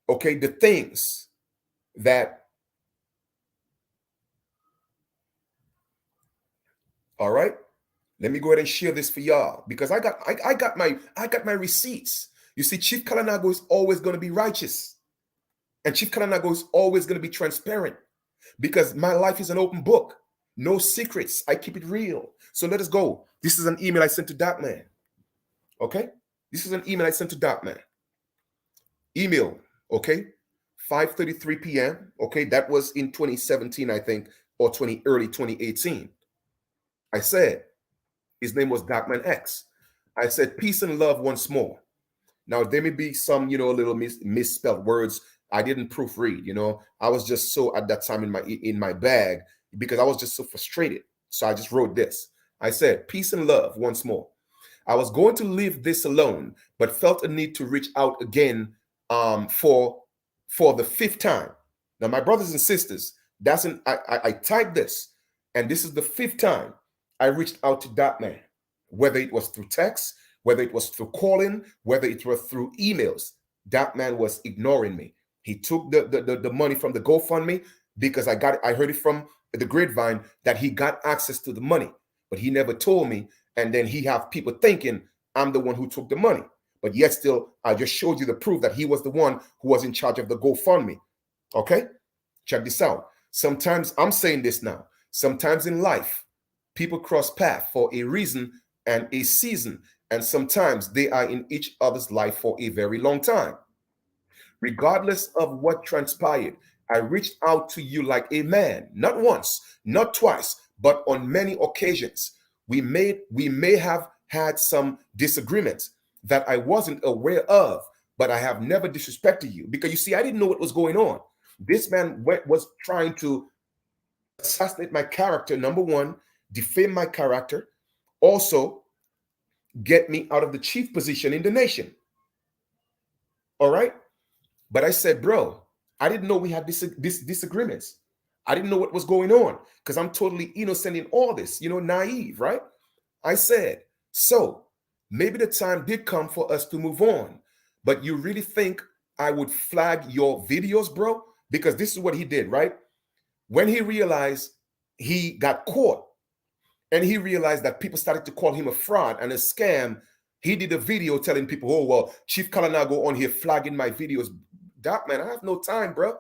okay, the things that, all right, let me go ahead and share this for y'all, because I got my receipts. You see, Chief Kalanago is always going to be righteous, and Chief Kalanago is always going to be transparent, because my life is an open book. No secrets. I keep it real. So let us go. This is an email I sent to that man. Okay? This is an email I sent to that man. Email, okay? 5:33 p.m. Okay, that was in 2017, I think, or early 2018. I said, his name was Darkman X. I said, peace and love once more. Now, there may be some, little misspelled words. I didn't proofread, I was just so at that time in my bag, because I was just so frustrated. So I just wrote this. I said, peace and love once more. I was going to leave this alone, but felt a need to reach out again for the fifth time. Now, my brothers and sisters, I typed this, and this is the fifth time I reached out to that man, whether it was through text, whether it was through calling, whether it was through emails. That man was ignoring me. He took the money from the GoFundMe, because I heard it from the grapevine that he got access to the money, but he never told me. And then he have people thinking I'm the one who took the money. But yet still, I just showed you the proof that he was the one who was in charge of the GoFundMe. Okay? Check this out. Sometimes, I'm saying this now, sometimes in life, people cross paths for a reason and a season. And sometimes they are in each other's life for a very long time. Regardless of what transpired, I reached out to you like a man, not once, not twice, but on many occasions. We may have had some disagreements that I wasn't aware of, but I have never disrespected you, because you see, I didn't know what was going on. This man was trying to assassinate my character, number one, defame my character, also get me out of the chief position in the nation. All right? But I said, bro, I didn't know we had this disagreements. I didn't know what was going on, because I'm totally innocent in all this, naive, right? I said, so maybe the time did come for us to move on, but you really think I would flag your videos, bro? Because this is what he did, right? When he realized he got caught and he realized that people started to call him a fraud and a scam, he did a video telling people, oh, well, Chief Kalanago on here flagging my videos. Doc, man, I have no time, bro.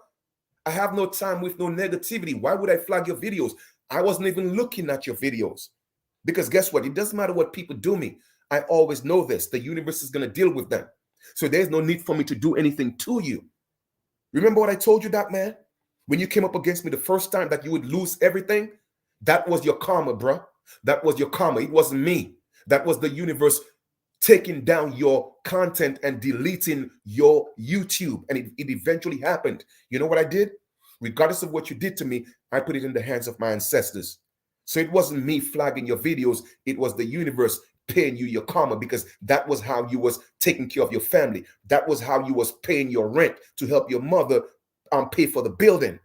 I have no time with no negativity. Why would I flag your videos? I wasn't even looking at your videos. Because guess what? It doesn't matter what people do me. I always know this. The universe is going to deal with them. So there's no need for me to do anything to you. Remember what I told you, Doc, man? When you came up against me the first time that you would lose everything, that was your karma, bro. That was your karma. It wasn't me. That was the universe taking down your content and deleting your YouTube. And it eventually happened. You know what I did? Regardless of what you did to me, I put it in the hands of my ancestors. So it wasn't me flagging your videos. It was the universe paying you your karma, because that was how you was taking care of your family. That was how you was paying your rent to help your mother pay for the building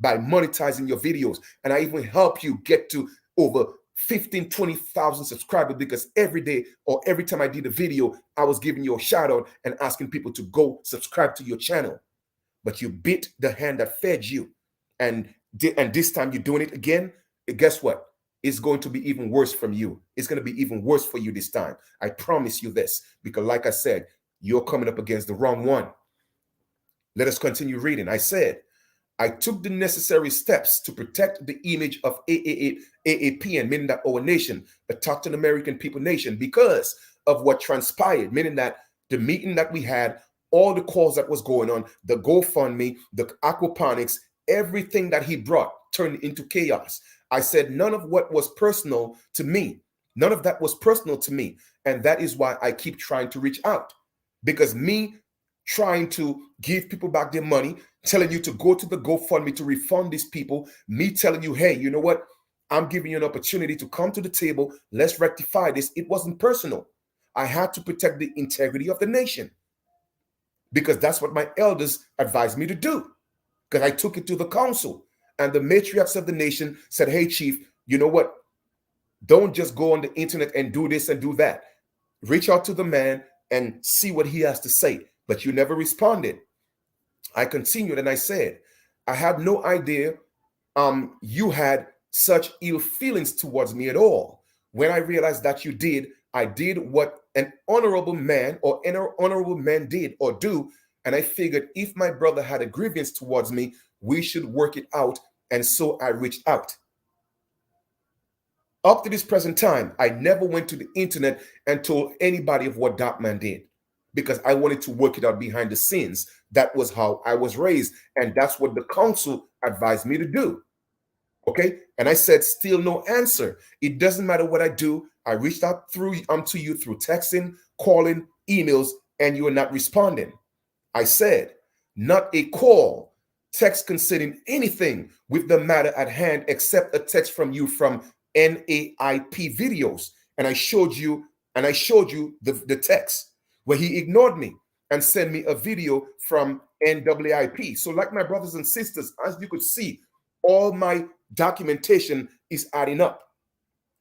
by monetizing your videos. And I even help you get to over 15, 20,000 subscribers, because every day or every time I did a video, I was giving you a shout out and asking people to go subscribe to your channel. But you bit the hand that fed you. And this time you're doing it again. Guess what? It's going to be even worse from you. It's going to be even worse for you this time. I promise you this, because like I said, you're coming up against the wrong one. Let us continue reading. I said, I took the necessary steps to protect the image of AAPN, meaning that our nation, the Totten American People Nation, because of what transpired, meaning that the meeting that we had, all the calls that was going on, the GoFundMe, the aquaponics, everything that he brought turned into chaos. I said none of what was personal to me, none of that was personal to me. And that is why I keep trying to reach out, because me trying to give people back their money, telling you to go to the GoFundMe to refund these people, me telling you, hey, you know what? I'm giving you an opportunity to come to the table. Let's rectify this. It wasn't personal. I had to protect the integrity of the nation because that's what my elders advised me to do, because I took it to the council and the matriarchs of the nation said, hey, chief, you know what? Don't just go on the internet and do this and do that. Reach out to the man and see what he has to say. But you never responded. I continued and I said, I have no idea you had such ill feelings towards me at all. When I realized that you did, I did what an honorable man or an honorable man did or do. And I figured if my brother had a grievance towards me, we should work it out. And so I reached out. Up to this present time, I never went to the internet and told anybody of what Darkman did, because I wanted to work it out behind the scenes. That was how I was raised. And that's what the council advised me to do. Okay. And I said, still no answer. It doesn't matter what I do. I reached out to you through texting, calling, emails, and you are not responding. I said, not a call, text concerning anything with the matter at hand, except a text from you from NAIP videos. And I showed you the text where he ignored me and sent me a video from NAIP. So like my brothers and sisters, as you could see, all my documentation is adding up.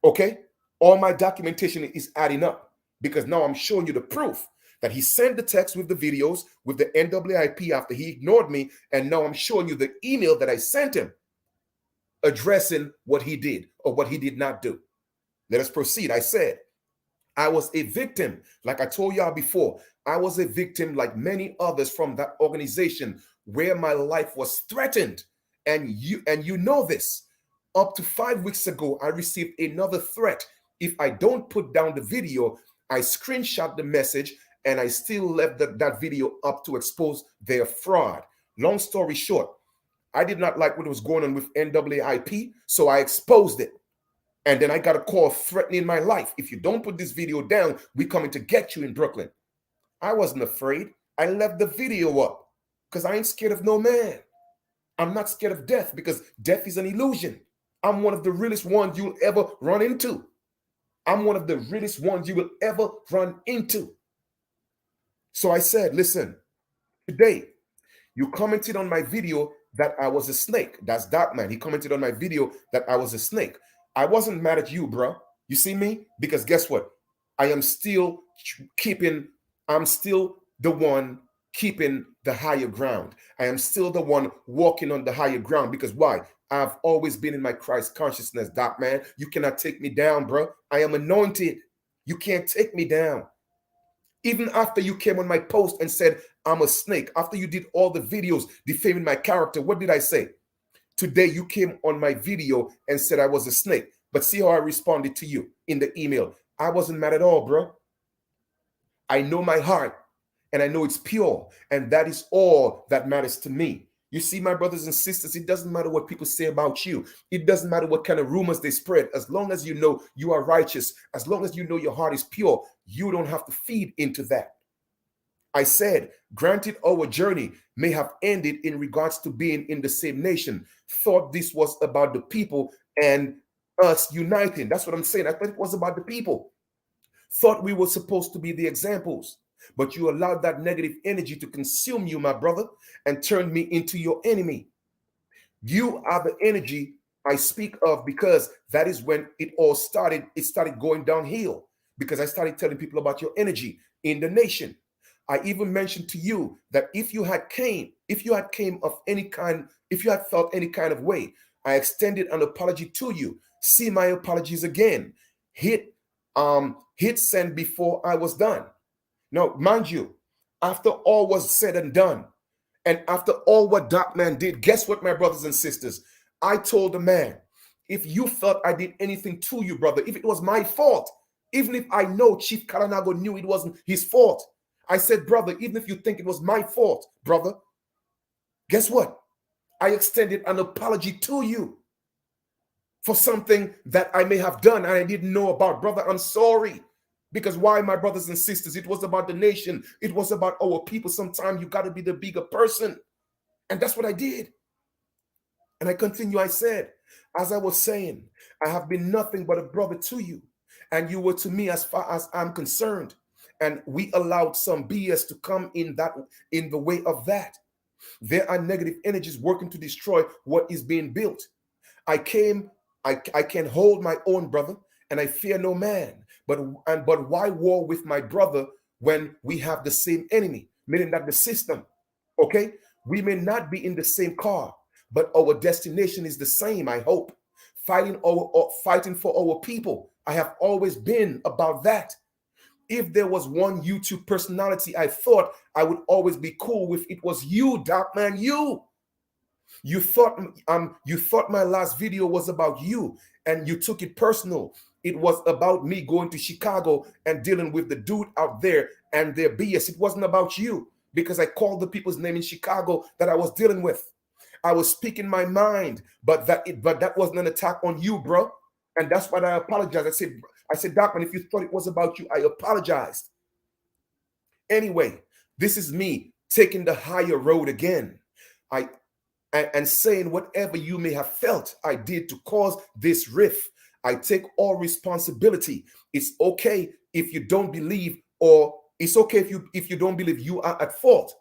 Okay? All my documentation is adding up because now I'm showing you the proof that he sent the text with the videos with the NAIP after he ignored me. And now I'm showing you the email that I sent him addressing what he did or what he did not do. Let us proceed. I said, I was a victim. Like I told y'all before, I was a victim like many others from that organization where my life was threatened. And you know this. Up to 5 weeks ago, I received another threat. If I don't put down the video, I screenshot the message and I still left that video up to expose their fraud. Long story short, I did not like what was going on with NAIP, so I exposed it. And then I got a call threatening my life. If you don't put this video down, we're coming to get you in Brooklyn. I wasn't afraid. I left the video up because I ain't scared of no man. I'm not scared of death because death is an illusion. I'm one of the realest ones you'll ever run into. I'm one of the realest ones you will ever run into. So I said, listen, today you commented on my video that I was a snake. That's Darkman. He commented on my video that I was a snake. I wasn't mad at you, bro. You see me? Because guess what? I'm still the one keeping the higher ground. I am still the one walking on the higher ground. Because why? I've always been in my Christ consciousness, Darkman. You cannot take me down, bro. I am anointed. You can't take me down. Even after you came on my post and said, I'm a snake, after you did all the videos defaming my character, what did I say? Today you came on my video and said I was a snake. But see how I responded to you in the email. I wasn't mad at all, bro. I know my heart and I know it's pure. And that is all that matters to me. You see, my brothers and sisters, it doesn't matter what people say about you. It doesn't matter what kind of rumors they spread. As long as you know you are righteous, as long as you know your heart is pure, you don't have to feed into that. I said, granted, our journey may have ended in regards to being in the same nation. Thought this was about the people and us uniting. That's what I'm saying. I thought it was about the people. Thought we were supposed to be the examples. But you allowed that negative energy to consume you, my brother, and turn me into your enemy. You are the energy I speak of because that is when it all started. It started going downhill because I started telling people about your energy in the nation. I even mentioned to you that if you had felt any kind of way, I extended an apology to you. See my apologies again. Hit send before I was done. Now, mind you, after all was said and done, And after all what Doc Man did, guess what, my brothers and sisters? I told the man, if you felt I did anything to you, brother, if it was my fault, even if I know Chief Kalanago knew it wasn't his fault, I said, brother, even if you think it was my fault, brother, guess what? I extended an apology to you for something that I may have done and I didn't know about. Brother, I'm sorry. Because why, my brothers and sisters? It was about the nation. It was about our people. Sometimes you got to be the bigger person. And that's what I did. And I continue, I said, as I was saying, I have been nothing but a brother to you. And you were to me as far as I'm concerned. And we allowed some BS to come in the way of that. There are negative energies working to destroy what is being built. I can hold my own, brother, and I fear no man. But why war with my brother when we have the same enemy? Meaning that the system, okay? We may not be in the same car, but our destination is the same, I hope. Fighting for our people. I have always been about that. If there was one YouTube personality I thought I would always be cool with, it was you, Doc Man, you. You thought my last video was about you and you took it personal. It was about me going to Chicago and dealing with the dude out there and their BS. It wasn't about you because I called the people's name in Chicago that I was dealing with. I was speaking my mind, but that wasn't an attack on you, bro. And that's why I apologized. I said, Doc Man, if you thought it was about you, I apologized. Anyway, this is me taking the higher road again. And saying whatever you may have felt I did to cause this rift. I take all responsibility. It's okay if you don't believe, or it's okay if you don't believe you are at fault.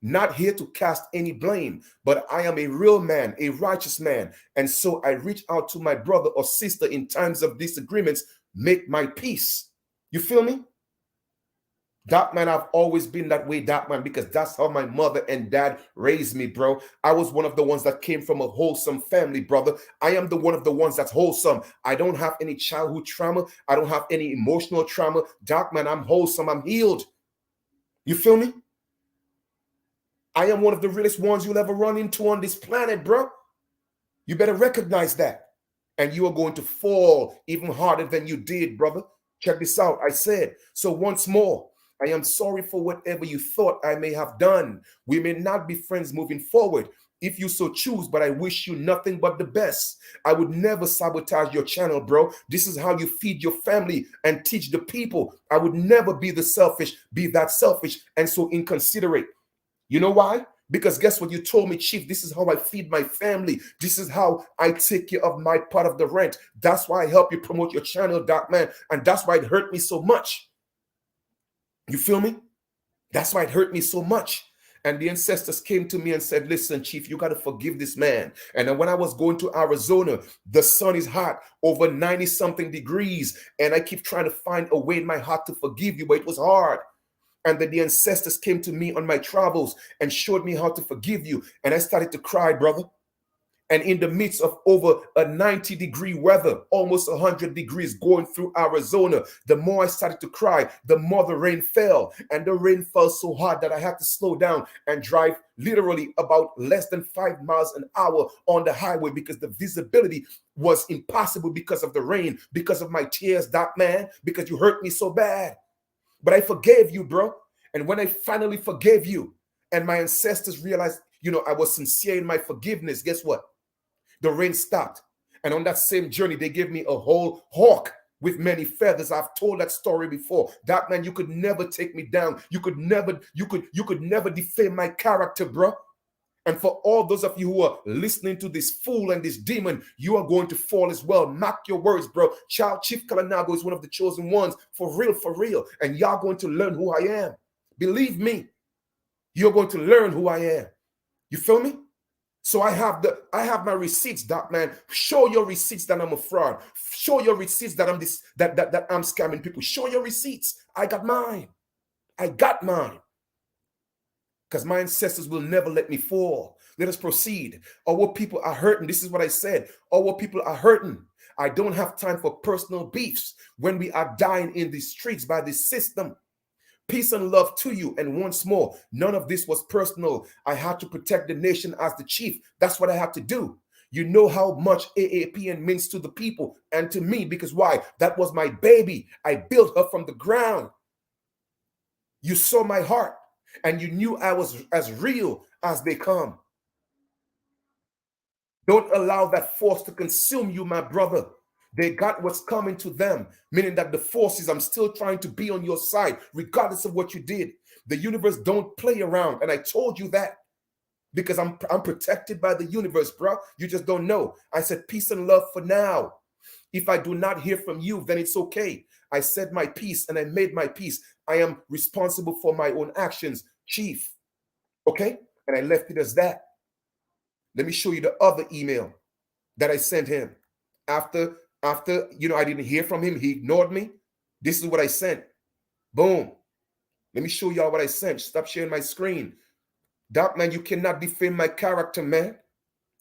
Not here to cast any blame, but I am a real man, a righteous man. And so I reach out to my brother or sister in times of disagreements, make my peace. You feel me? Doc Man, I've always been that way, Doc Man, because that's how my mother and dad raised me, bro. I was one of the ones that came from a wholesome family, brother. I am one of the ones that's wholesome. I don't have any childhood trauma. I don't have any emotional trauma. Doc Man, I'm wholesome. I'm healed. You feel me? I am one of the realest ones you'll ever run into on this planet, bro. You better recognize that. And you are going to fall even harder than you did, brother. Check this out. I said, so once more, I am sorry for whatever you thought I may have done. We may not be friends moving forward if you so choose, but I wish you nothing but the best. I would never sabotage your channel, bro. This is how you feed your family and teach the people. I would never be that selfish and so inconsiderate. You know why? Because guess what? You told me, Chief, this is how I feed my family. This is how I take care of my part of the rent. That's why I help you promote your channel, Doc Man. And that's why it hurt me so much. You feel me? That's why it hurt me so much. And the ancestors came to me and said, listen, Chief, you got to forgive this man. And then when I was going to Arizona, the sun is hot, over 90 something degrees. And I keep trying to find a way in my heart to forgive you, but it was hard. And then the ancestors came to me on my travels and showed me how to forgive you. And I started to cry, brother. And in the midst of over a 90-degree weather, almost 100 degrees going through Arizona, the more I started to cry, the more the rain fell. And the rain fell so hard that I had to slow down and drive literally about less than 5 miles an hour on the highway because the visibility was impossible because of the rain, because of my tears, Doc Man, because you hurt me so bad. But I forgave you, bro. And when I finally forgave you and my ancestors realized, I was sincere in my forgiveness, guess what? The rain stopped. And on that same journey, they gave me a whole hawk with many feathers. I've told that story before. Doc Man, you could never take me down. You could never defame my character, bro. And for all those of you who are listening to this fool and this demon, you are going to fall as well. Mark your words, bro. Chief Kalanago is one of the chosen ones. For real. And y'all going to learn who I am. Believe me, you're going to learn who I am. You feel me? So I have my receipts, Doc Man. Show your receipts that I'm a fraud. Show your receipts that I'm that I'm scamming people. Show your receipts. I got mine. Because my ancestors will never let me fall. Let us proceed. Our people are hurting. This is what I said. Our people are hurting. I don't have time for personal beefs when we are dying in the streets by this system. Peace and love to you. And once more, none of this was personal. I had to protect the nation as the chief. That's what I had to do. You know how much AAPN means to the people and to me, because why? That was my baby. I built her from the ground. You saw my heart and you knew I was as real as they come. Don't allow that force to consume you, my brother. They got what's coming to them, meaning that the forces, I'm still trying to be on your side, regardless of what you did. The universe don't play around. And I told you that because I'm protected by the universe, bro. You just don't know. I said peace and love for now. If I do not hear from you, then it's okay. I said my piece and I made my peace. I am responsible for my own actions, chief. Okay? And I left it as that. Let me show you the other email that I sent him. After, I didn't hear from him. He ignored me. This is what I sent. Boom. Let me show y'all what I sent. Stop sharing my screen. Doc, man, you cannot defame my character, man.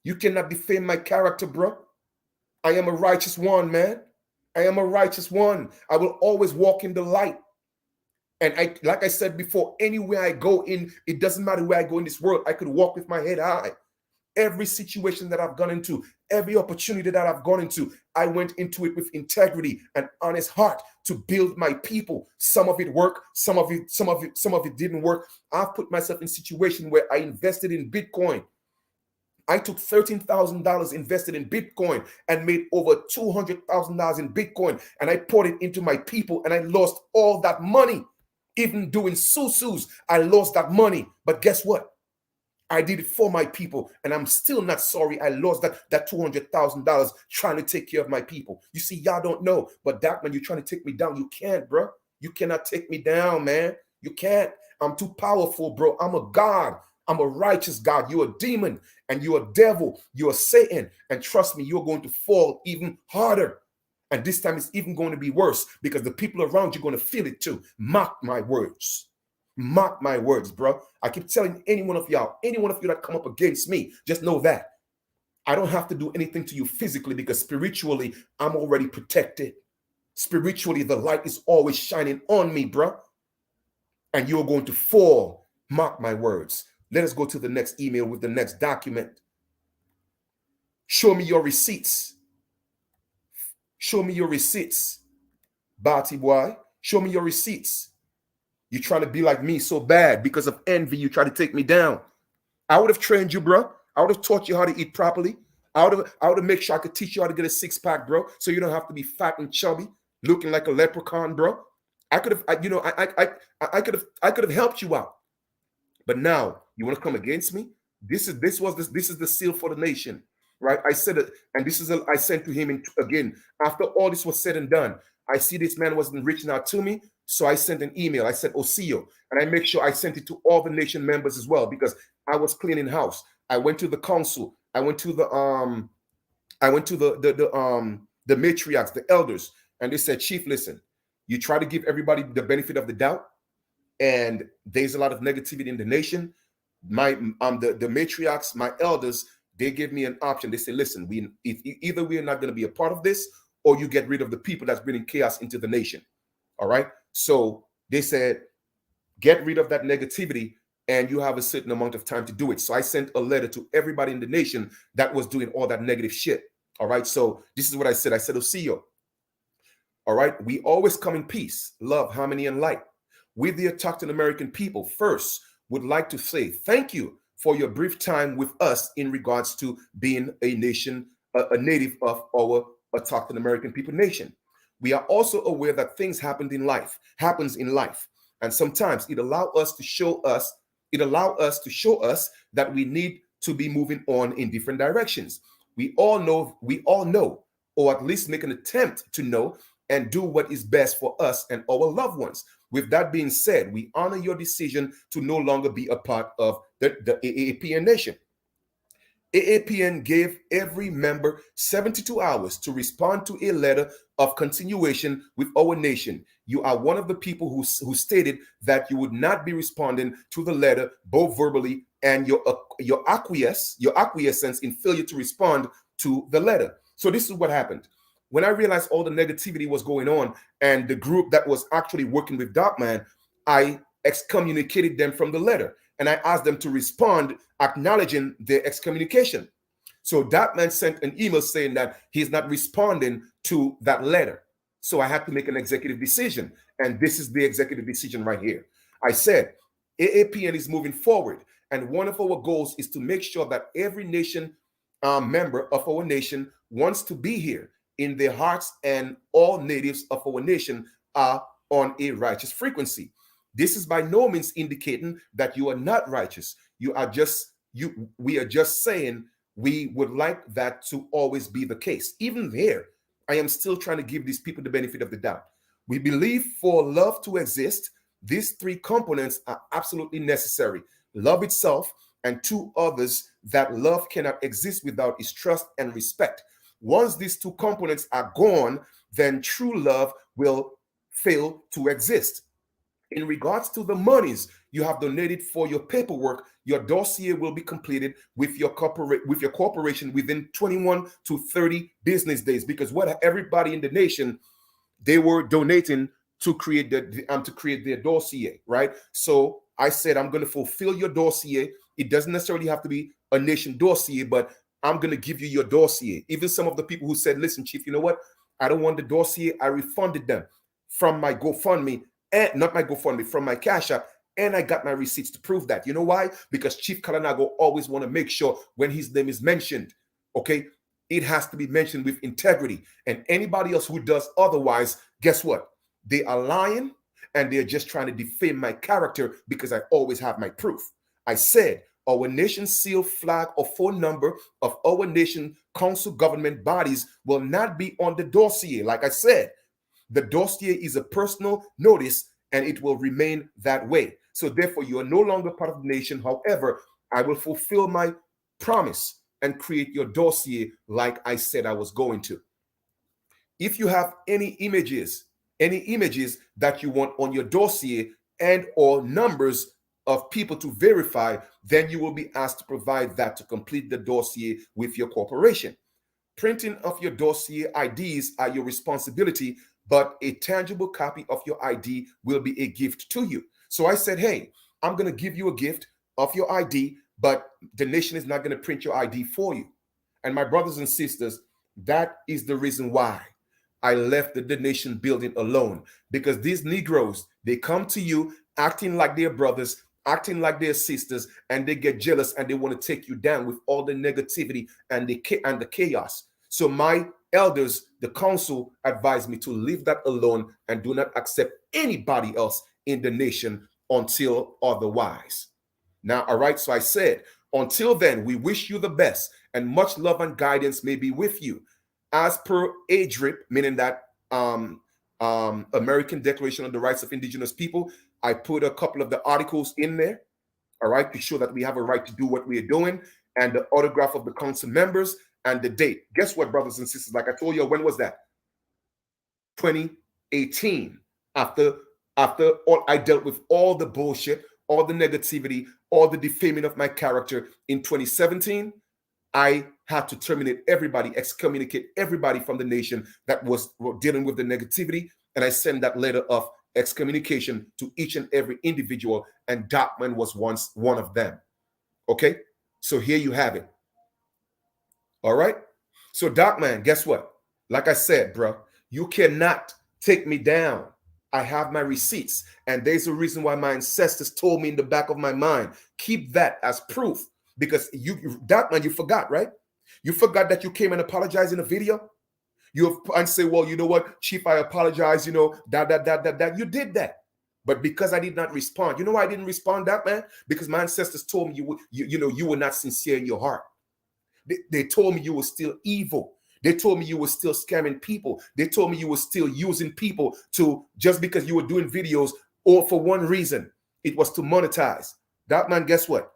You cannot defame my character, bro. I am a righteous one, man. I am a righteous one. I will always walk in the light. And like I said before, anywhere I go in, it doesn't matter where I go in this world, I could walk with my head high. Every situation that I've gone into, every opportunity that I've gone into, I went into it with integrity and honest heart to build my people. Some of it worked, some of it didn't work. I've put myself in a situation where I invested in Bitcoin. I took $13,000 invested in Bitcoin and made over $200,000 in Bitcoin, and I poured it into my people, and I lost all that money. Even doing susus, I lost that money. But guess what? I did it for my people, and I'm still not sorry I lost that $200,000 trying to take care of my people. You see, y'all don't know, but that when you're trying to take me down, you can't, bro. You cannot take me down, man. You can't. I'm too powerful, bro. I'm a God. I'm a righteous God. You're a demon, and you're a devil. You're a Satan, and trust me, you're going to fall even harder. And this time it's even going to be worse because the people around you are going to feel it too. Mark my words. Mark my words, bro. I keep telling any one of you that come up against me, just know that I don't have to do anything to you physically because spiritually, I'm already protected. Spiritually, the light is always shining on me, bro. And you're going to fall. Mark my words. Let us go to the next email with the next document. Show me your receipts. Show me your receipts. Batty boy, show me your receipts. You're trying to be like me so bad because of envy. You try to take me down. I would have trained you, bro. I would have taught you how to eat properly. I would have made sure I could teach you how to get a six-pack, bro, so you don't have to be fat and chubby, looking like a leprechaun, bro. I could have, I could have helped you out. But now you want to come against me? This is the seal for the nation, right? I said it, and I sent to him again after all this was said and done. I see this man wasn't reaching out to me, so I sent an email. I said Osio, and I make sure I sent it to all the nation members as well because I was cleaning house. I went to the council. I went to the matriarchs, the elders, and they said, Chief, listen, you try to give everybody the benefit of the doubt, and there's a lot of negativity in the nation. The matriarchs, my elders, they give me an option. They say, listen, either we are not going to be a part of this, or you get rid of the people that's bringing chaos into the nation. All right. So they said, get rid of that negativity, and you have a certain amount of time to do it. So I sent a letter to everybody in the nation that was doing all that negative shit. All right. So this is what I said. I said, Osio. All right. We always come in peace, love, harmony, and light. We, the Autochthon American people, first would like to say thank you for your brief time with us in regards to being a nation, a native of our Autochthon American people nation. We are also aware that things happens in life, and sometimes it allows us to show us that we need to be moving on in different directions. We all know, or at least make an attempt to know and do what is best for us and our loved ones. With that being said, we honor your decision to no longer be a part of the AAPN nation. AAPN gave every member 72 hours to respond to a letter of continuation with our nation. You are one of the people who stated that you would not be responding to the letter, both verbally and your acquiescence in failure to respond to the letter. So this is what happened. When I realized all the negativity was going on and the group that was actually working with Darkman, I excommunicated them from the letter, and I asked them to respond acknowledging their excommunication. So that man sent an email saying that he's not responding to that letter. So I had to make an executive decision. And this is the executive decision right here. I said, AAPN is moving forward. And one of our goals is to make sure that every nation member of our nation wants to be here in their hearts, and all natives of our nation are on a righteous frequency. This is by no means indicating that you are not righteous. We are just saying we would like that to always be the case. Even there, I am still trying to give these people the benefit of the doubt. We believe for love to exist, these three components are absolutely necessary. Love itself, and two others that love cannot exist without is trust and respect. Once these two components are gone, then true love will fail to exist. In regards to the monies you have donated for your paperwork, your dossier will be completed with your corporation within 21 to 30 business days, because what everybody in the nation, they were donating to create their dossier, right? So I said, I'm going to fulfill your dossier. It doesn't necessarily have to be a nation dossier, but I'm going to give you your dossier. Even some of the people who said, listen, Chief, you know what? I don't want the dossier. I refunded them from my GoFundMe, and not my GoFundMe, from my Cash App. And I got my receipts to prove that. You know why? Because Chief Kalanago always want to make sure when his name is mentioned, okay, it has to be mentioned with integrity. And anybody else who does otherwise, guess what? They are lying, and they're just trying to defame my character, because I always have my proof. I said, our nation seal, flag, or phone number of our nation council government bodies will not be on the dossier. Like I said, the dossier is a personal notice, and it will remain that way. So therefore, you are no longer part of the nation. However, I will fulfill my promise and create your dossier like I said I was going to. If you have any images that you want on your dossier and or numbers of people to verify, then you will be asked to provide that to complete the dossier with your corporation. Printing of your dossier IDs are your responsibility, but a tangible copy of your ID will be a gift to you. So I said, hey, I'm going to give you a gift of your ID, but the nation is not going to print your ID for you. And my brothers and sisters, that is the reason why I left the donation building alone, because these Negroes, they come to you acting like their brothers, acting like their sisters, and they get jealous and they want to take you down with all the negativity and the chaos. So my elders, the council, advised me to leave that alone and do not accept anybody else in the nation until otherwise. Now, all right, so I said, until then, we wish you the best, and much love and guidance may be with you. As per ADRIP, meaning that American Declaration on the Rights of Indigenous People, I put a couple of the articles in there, all right, to show that we have a right to do what we are doing, and the autograph of the council members and the date. Guess what, brothers and sisters? Like I told you, when was that? 2018. After all, I dealt with all the bullshit, all the negativity, all the defaming of my character in 2017. I had to terminate everybody, excommunicate everybody from the nation that was dealing with the negativity. And I sent that letter of excommunication to each and every individual. And Darkman was once one of them. Okay? So here you have it. All right? So Darkman, guess what? Like I said, bro, you cannot take me down. I have my receipts. And there's a reason why my ancestors told me in the back of my mind, keep that as proof. Because Darkman, you forgot, right? You forgot that you came and apologized in a video. And say, well, you know what, Chief, I apologize, that. You did that. But because I did not respond, you know why I didn't respond, Darkman? Because my ancestors told me you were not sincere in your heart. They told me you were still evil. They told me you were still scamming people. They told me you were still using people to, just because you were doing videos, or for one reason, it was to monetize. Darkman, guess what?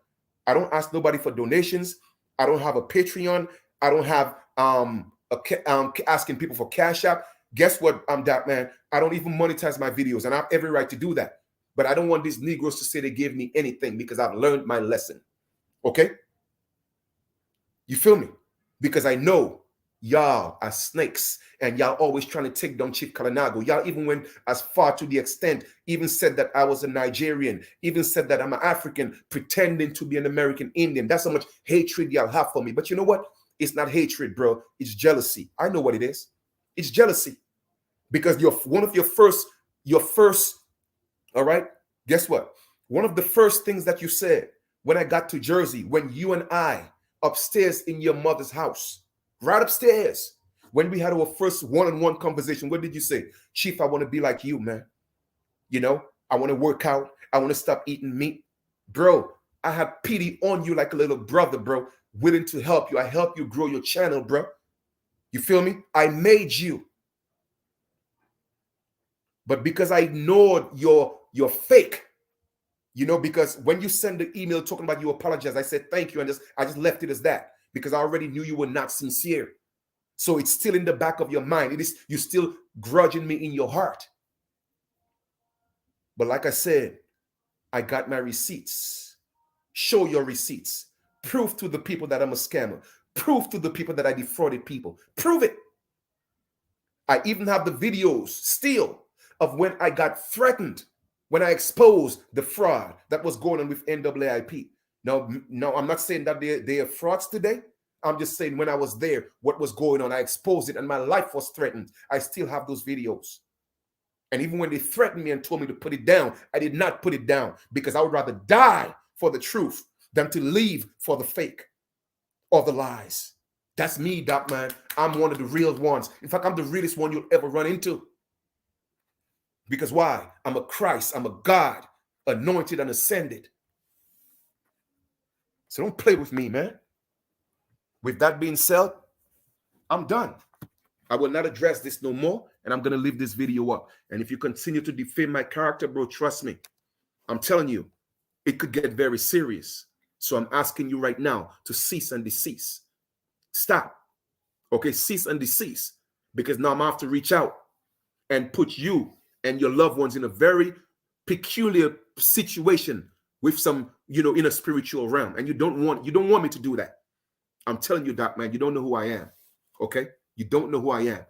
I don't ask nobody for donations. I don't have a Patreon. I don't have asking people for Cash App. Guess what, Darkman? I don't even monetize my videos, and I have every right to do that. But I don't want these Negroes to say they gave me anything, because I've learned my lesson. Okay? You feel me? Because I know Y'all are snakes, and y'all always trying to take down Chief Kalanago. Y'all even went as far to the extent, even said that I was a Nigerian, even said that I'm an African, pretending to be an American Indian. That's how much hatred y'all have for me. But you know what? It's not hatred, bro. It's jealousy. I know what it is. It's jealousy. Because you're one of your first, all right? Guess what? One of the first things that you said when I got to Jersey, when you and I upstairs in your mother's house, right upstairs, when we had our first one-on-one conversation, what did you say? Chief, I want to be like you, man. You know, I want to work out. I want to stop eating meat. Bro, I have pity on you like a little brother, bro, willing to help you. I help you grow your channel, bro. You feel me? I made you. But because I ignored your fake, you know, because when you send the email talking about you apologize, I said thank you, and I just left it as that because I already knew you were not sincere. So it's still in the back of your mind. It is, you're still grudging me in your heart. But like I said, I got my receipts. Show your receipts. Prove to the people that I'm a scammer. Prove to the people that I defrauded people. Prove it. I even have the videos still of when I got threatened, when I exposed the fraud that was going on with NAAIP. Now, I'm not saying that they are frauds today. I'm just saying when I was there, what was going on, I exposed it and my life was threatened. I still have those videos. And even when they threatened me and told me to put it down, I did not put it down because I would rather die for the truth than to leave for the fake or the lies. That's me, Doc, man. I'm one of the real ones. In fact, I'm the realest one you'll ever run into. Because why? I'm a Christ. I'm a God, anointed and ascended. So don't play with me, man. With that being said, I'm done. I will not address this no more, and I'm going to leave this video up. And if you continue to defame my character, bro, trust me. I'm telling you, it could get very serious. So I'm asking you right now to cease and desist. Stop. Okay, cease and desist. Because now I'm going to have to reach out and put you and your loved ones in a very peculiar situation with some, you know, in a spiritual realm. And you don't want me to do that. I'm telling you, Doc, man, you don't know who I am. Okay? You don't know who I am.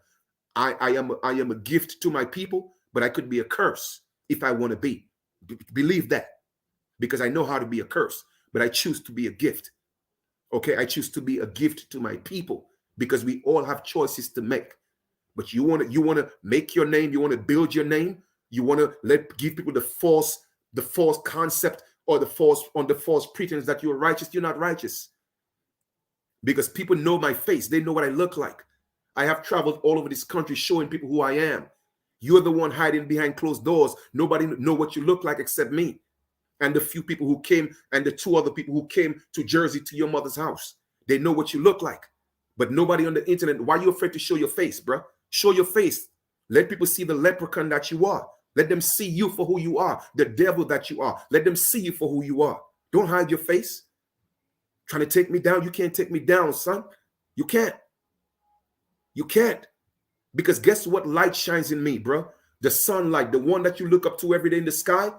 I am a gift to my people, but I could be a curse if I want to be. Believe that. Because I know how to be a curse, but I choose to be a gift. Okay? I choose to be a gift to my people because we all have choices to make. But you want to make your name, you want to build your name, you want to give people the false concept or the false pretense that you're righteous. You're not righteous. Because people know my face. They know what I look like. I have traveled all over this country showing people who I am. You're the one hiding behind closed doors. Nobody know what you look like except me. And the few people who came and the two other people who came to Jersey to your mother's house. They know what you look like. But nobody on the internet, why are you afraid to show your face, bro? Show your face. Let people see the leprechaun that you are. Let them see you for who you are, the devil that you are. Let them see you for who you are. Don't hide your face. Trying to take me down. You can't take me down, son. You can't. You can't. Because guess what light shines in me, bro? The sunlight, the one that you look up to every day in the sky.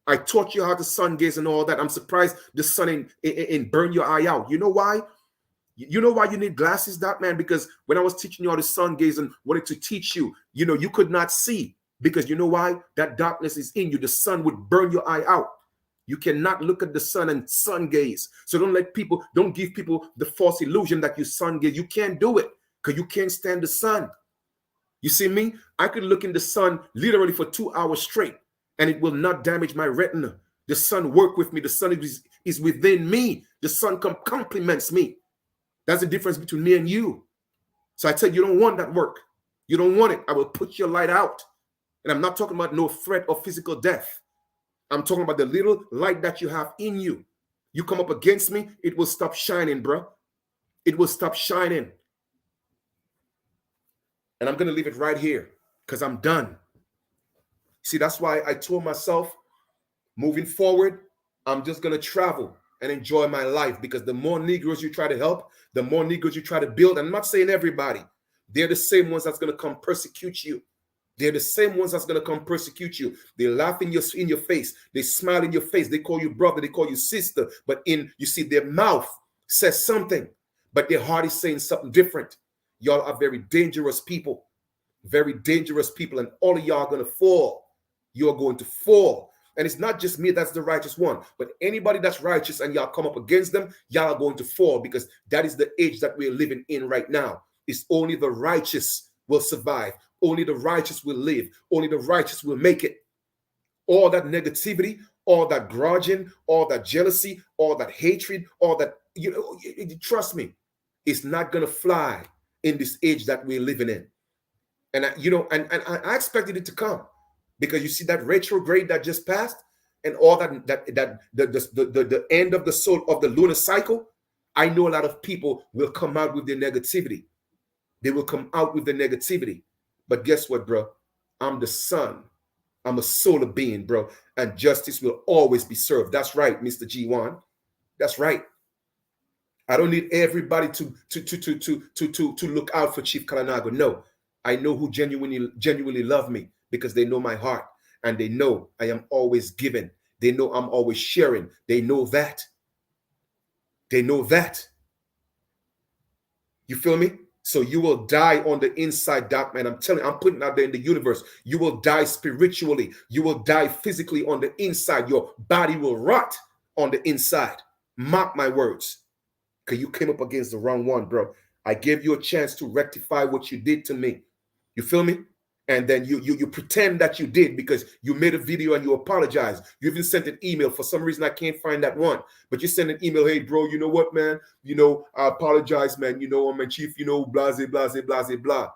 I taught you how to sun gaze and all that. I'm surprised the sun ain't burn your eye out. You know why? You know why you need glasses, Doc, man? Because when I was teaching you how to sun gaze and wanted to teach you, you know, you could not see. Because you know why? That darkness is in you. The sun would burn your eye out. You cannot look at the sun and sun gaze. So don't give people the false illusion that you sun gaze. You can't do it because you can't stand the sun. You see me? I could look in the sun literally for 2 hours straight and it will not damage my retina. The sun work with me. The sun is within me. The sun complements me. That's the difference between me and you. So I tell you, you don't want that work. You don't want it. I will put your light out. And I'm not talking about no threat of physical death. I'm talking about the little light that you have in you. You come up against me, it will stop shining, bro. It will stop shining. And I'm going to leave it right here because I'm done. See, that's why I told myself, moving forward, I'm just going to travel and enjoy my life because the more Negroes you try to help, the more Negroes you try to build. And I'm not saying everybody. They're the same ones that's going to come persecute you. They're the same ones that's going to come persecute you. They laugh in your face. They smile in your face. They call you brother. They call you sister. But you see, their mouth says something, but their heart is saying something different. Y'all are very dangerous people. Very dangerous people, and all of y'all are going to fall. You're going to fall. And it's not just me that's the righteous one, but anybody that's righteous and y'all come up against them, y'all are going to fall, because that is the age that we're living in right now. It's only the righteous will survive. Only the righteous will live. Only the righteous will make it. All that negativity, all that grudging, all that jealousy, all that hatred, all that, trust me, it's not going to fly in this age that we're living in. And I expected it to come, because you see that retrograde that just passed, and all the end of the soul of the lunar cycle. I know a lot of people will come out with their negativity. They will come out with the negativity. But guess what, bro? I'm the sun. I'm a solar being, bro, and justice will always be served. That's right, Mr. G1. That's right. I don't need everybody to look out for Chief Kalanago. No. I know who genuinely love me, because they know my heart, and they know I am always giving. They know I'm always sharing. They know that. They know that. You feel me? So you will die on the inside, Doc, man. I'm telling you, I'm putting it out there in the universe. You will die spiritually. You will die physically on the inside. Your body will rot on the inside. Mark my words. Because you came up against the wrong one, bro. I gave you a chance to rectify what you did to me. You feel me? And then you pretend that you did, because you made a video and you apologize. You even sent an email. For some reason, I can't find that one. But you sent an email, hey, bro, you know what, man? I apologize, man. I'm my chief, blase, blase, blase, blah.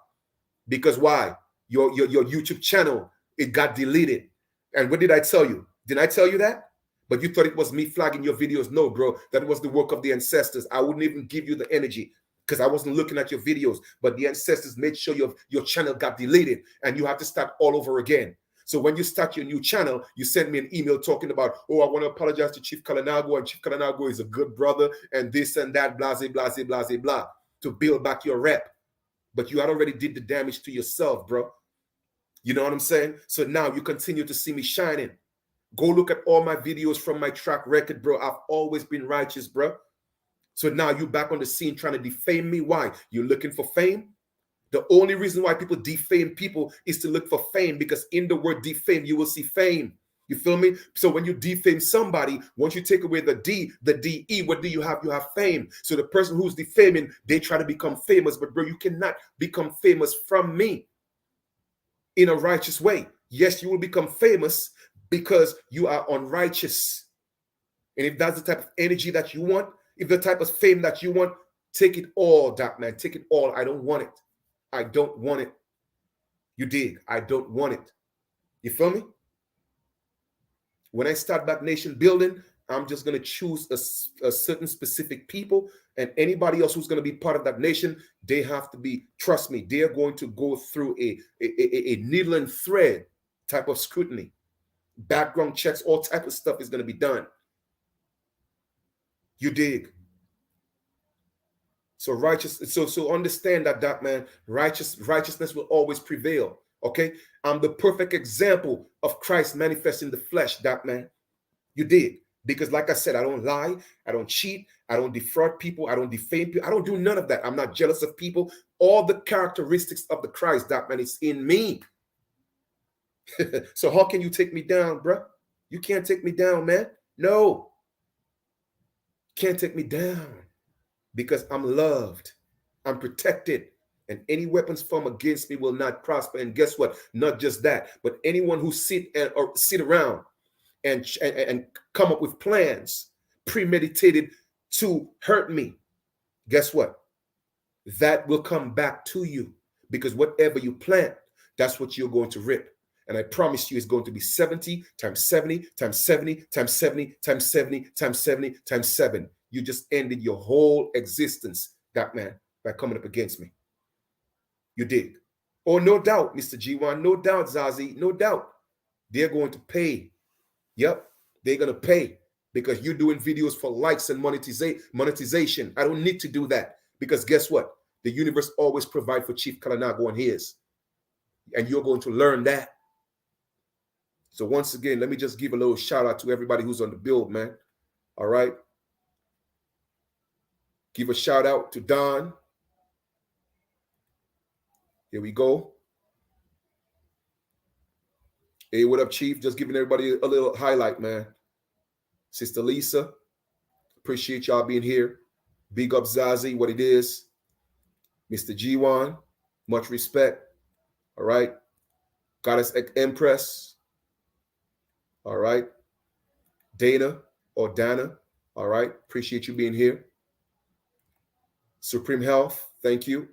Because why? Your YouTube channel, it got deleted. And what did I tell you? Didn't I tell you that? But you thought it was me flagging your videos. No, bro. That was the work of the ancestors. I wouldn't even give you the energy, because I wasn't looking at your videos. But the ancestors made sure your channel got deleted, and you have to start all over again. So when you start your new channel, you send me an email talking about, oh, I want to apologize to Chief Kalanago, and Chief Kalanago is a good brother, and this and that, blase, blase, blase, blah, to build back your rep. But you had already did the damage to yourself, bro. You know what I'm saying? So now you continue to see me shining. Go look at all my videos from my track record, bro. I've always been righteous, bro. So now you back on the scene trying to defame me. Why? You're looking for fame? The only reason why people defame people is to look for fame, because in the word defame, you will see fame. You feel me? So when you defame somebody, once you take away the D, the D-E, what do you have? You have fame. So the person who's defaming, they try to become famous. But bro, you cannot become famous from me in a righteous way. Yes, you will become famous because you are unrighteous. And if that's the type of energy that you want, if the type of fame that you want, take it all, Doc, man. Take it all. I don't want it. I don't want it. You dig? I don't want it. You feel me? When I start back nation building, I'm just going to choose a certain specific people, and anybody else who's going to be part of that nation, they have to be, trust me, they're going to go through a needle and thread type of scrutiny. Background checks, all type of stuff is going to be done. You dig? So so understand that, man, righteousness will always prevail. Okay? I'm the perfect example of Christ manifesting the flesh, Doc, man. You dig? Because like I said, I don't lie, I don't cheat, I don't defraud people, I don't defame people, I don't do none of that. I'm not jealous of people. All the characteristics of the Christ, Doc, man, it's in me. So how can you take me down, bro? You can't take me down, man. No. Can't take me down, because I'm loved, I'm protected, and any weapons formed against me will not prosper. And guess what? Not just that, but anyone who sit around and come up with plans premeditated to hurt me, guess what? That will come back to you, because whatever you plant, that's what you're going to rip. And I promise you, it's going to be 70 times 70 times 70 times 70 times 70 times 70 times 7. You just ended your whole existence, that man, by coming up against me. You did. Oh, no doubt, Mr. G1. No doubt, Zazie. No doubt. They're going to pay. Yep. They're going to pay, because you're doing videos for likes and monetization. I don't need to do that, because guess what? The universe always provides for Chief Kalanago and his. And you're going to learn that. So once again, let me just give a little shout out to everybody who's on the build, man. All right. Give a shout out to Don. Here we go. Hey, what up, Chief? Just giving everybody a little highlight, man. Sister Lisa, appreciate y'all being here. Big up Zazie, what it is. Mr. G1, much respect. All right. Goddess Empress. All right. Dana or Dana. All right. Appreciate you being here. Supreme Health, thank you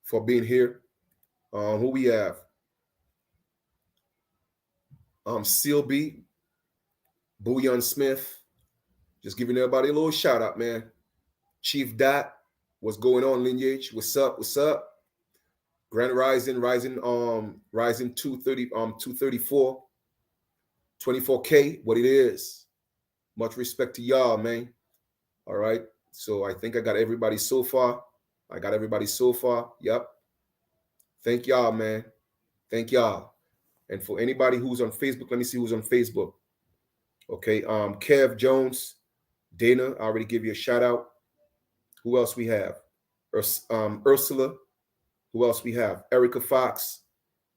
for being here. Who we have? Sealby, Bouillon Smith. Just giving everybody a little shout out, man. Chief Dot, what's going on, Lineage? What's up? What's up? Grand Rising 230, 234, 24K, what it is. Much respect to y'all, man. All right. So I think I got everybody so far. Yep. Thank y'all, man. Thank y'all. And for anybody who's on Facebook, let me see who's on Facebook. Okay. Kev Jones, Dana, I already give you a shout out. Who else we have? Ursula. Who else we have? Erica Fox.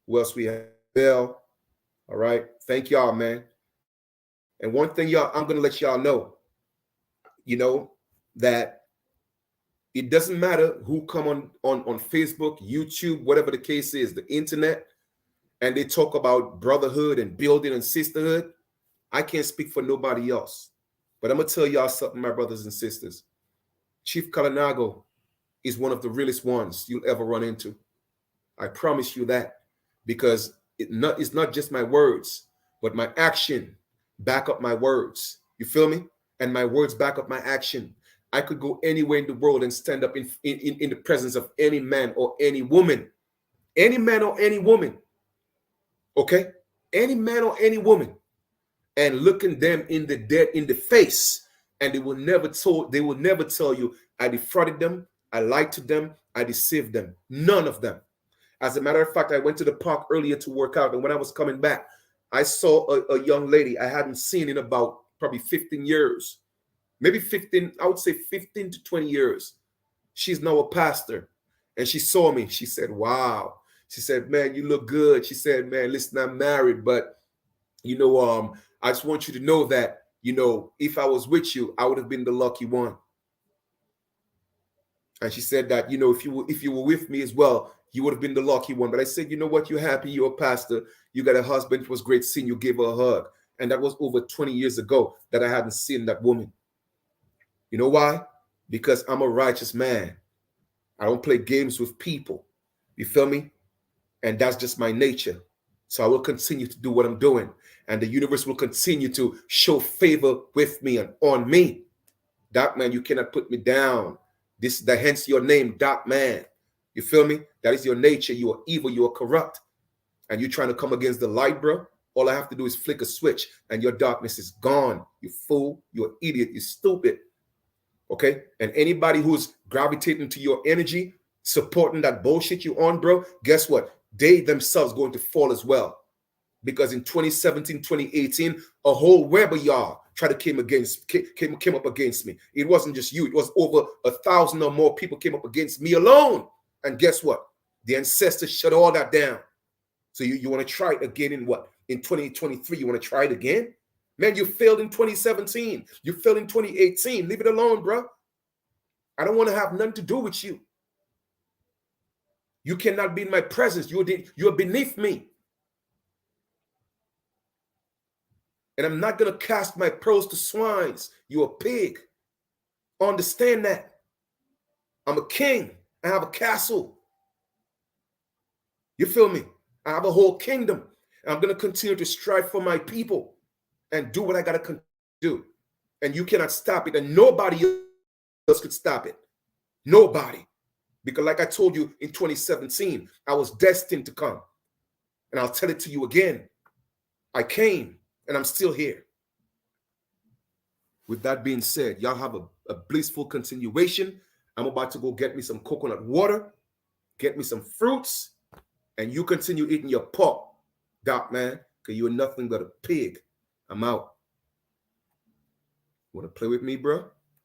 Who else we have? Bell. All right. Thank y'all, man. And one thing, y'all, I'm going to let y'all know, that it doesn't matter who come on Facebook, YouTube, whatever the case is, the internet, and they talk about brotherhood and building and sisterhood. I can't speak for nobody else. But I'm going to tell y'all something, my brothers and sisters. Chief Kalinago is one of the realest ones you'll ever run into. I promise you that, because it's not just my words, but my action back up my words. You feel me? And my words back up my action. I could go anywhere in the world and stand up in the presence of any man or any woman. Any man or any woman. Okay? Any man or any woman. And looking them in the face. And they will never tell you I defrauded them, I lied to them, I deceived them. None of them. As a matter of fact, I went to the park earlier to work out, and when I was coming back, I saw a young lady I hadn't seen in about probably 15 years. Maybe 15, I would say 15 to 20 years. She's now a pastor. And she saw me. She said, wow. She said, man, you look good. She said, man, listen, I'm married, but, I just want you to know that, if I was with you, I would have been the lucky one. And she said that, if you were with me as well, you would have been the lucky one. But I said, you know what? You're happy. You're a pastor. You got a husband. It was great seeing you. Give her a hug. And that was over 20 years ago that I hadn't seen that woman. You know why? Because I'm a righteous man. I don't play games with people. You feel me? And that's just my nature. So I will continue to do what I'm doing. And the universe will continue to show favor with me and on me. Dark man, you cannot put me down. Hence your name, Dark man. You feel me? That is your nature. You are evil. You are corrupt. And you're trying to come against the light, bro. All I have to do is flick a switch and your darkness is gone. You fool. You're an idiot. You're stupid. Okay? And anybody who's gravitating to your energy, supporting that bullshit you on, bro, guess what? They themselves going to fall as well. Because in 2017, 2018, a whole web of y'all came up against me. It wasn't just you. It was over 1,000 or more people came up against me alone. And guess what? The ancestors shut all that down. So you want to try it again in what? In 2023, you want to try it again? Man, you failed in 2017. You failed in 2018. Leave it alone, bro. I don't want to have nothing to do with you. You cannot be in my presence. You're beneath me. And I'm not going to cast my pearls to swines. You're a pig. Understand that. I'm a king. I have a castle. You feel me? I have a whole kingdom. And I'm going to continue to strive for my people and do what I got to do. And you cannot stop it. And nobody else could stop it. Nobody. Because like I told you in 2017, I was destined to come. And I'll tell it to you again. I came and I'm still here. With that being said, y'all have a blissful continuation. I'm about to go get me some coconut water, get me some fruits, and you continue eating your pork, Doc, man, because you're nothing but a pig. I'm out. Want to play with me, bro?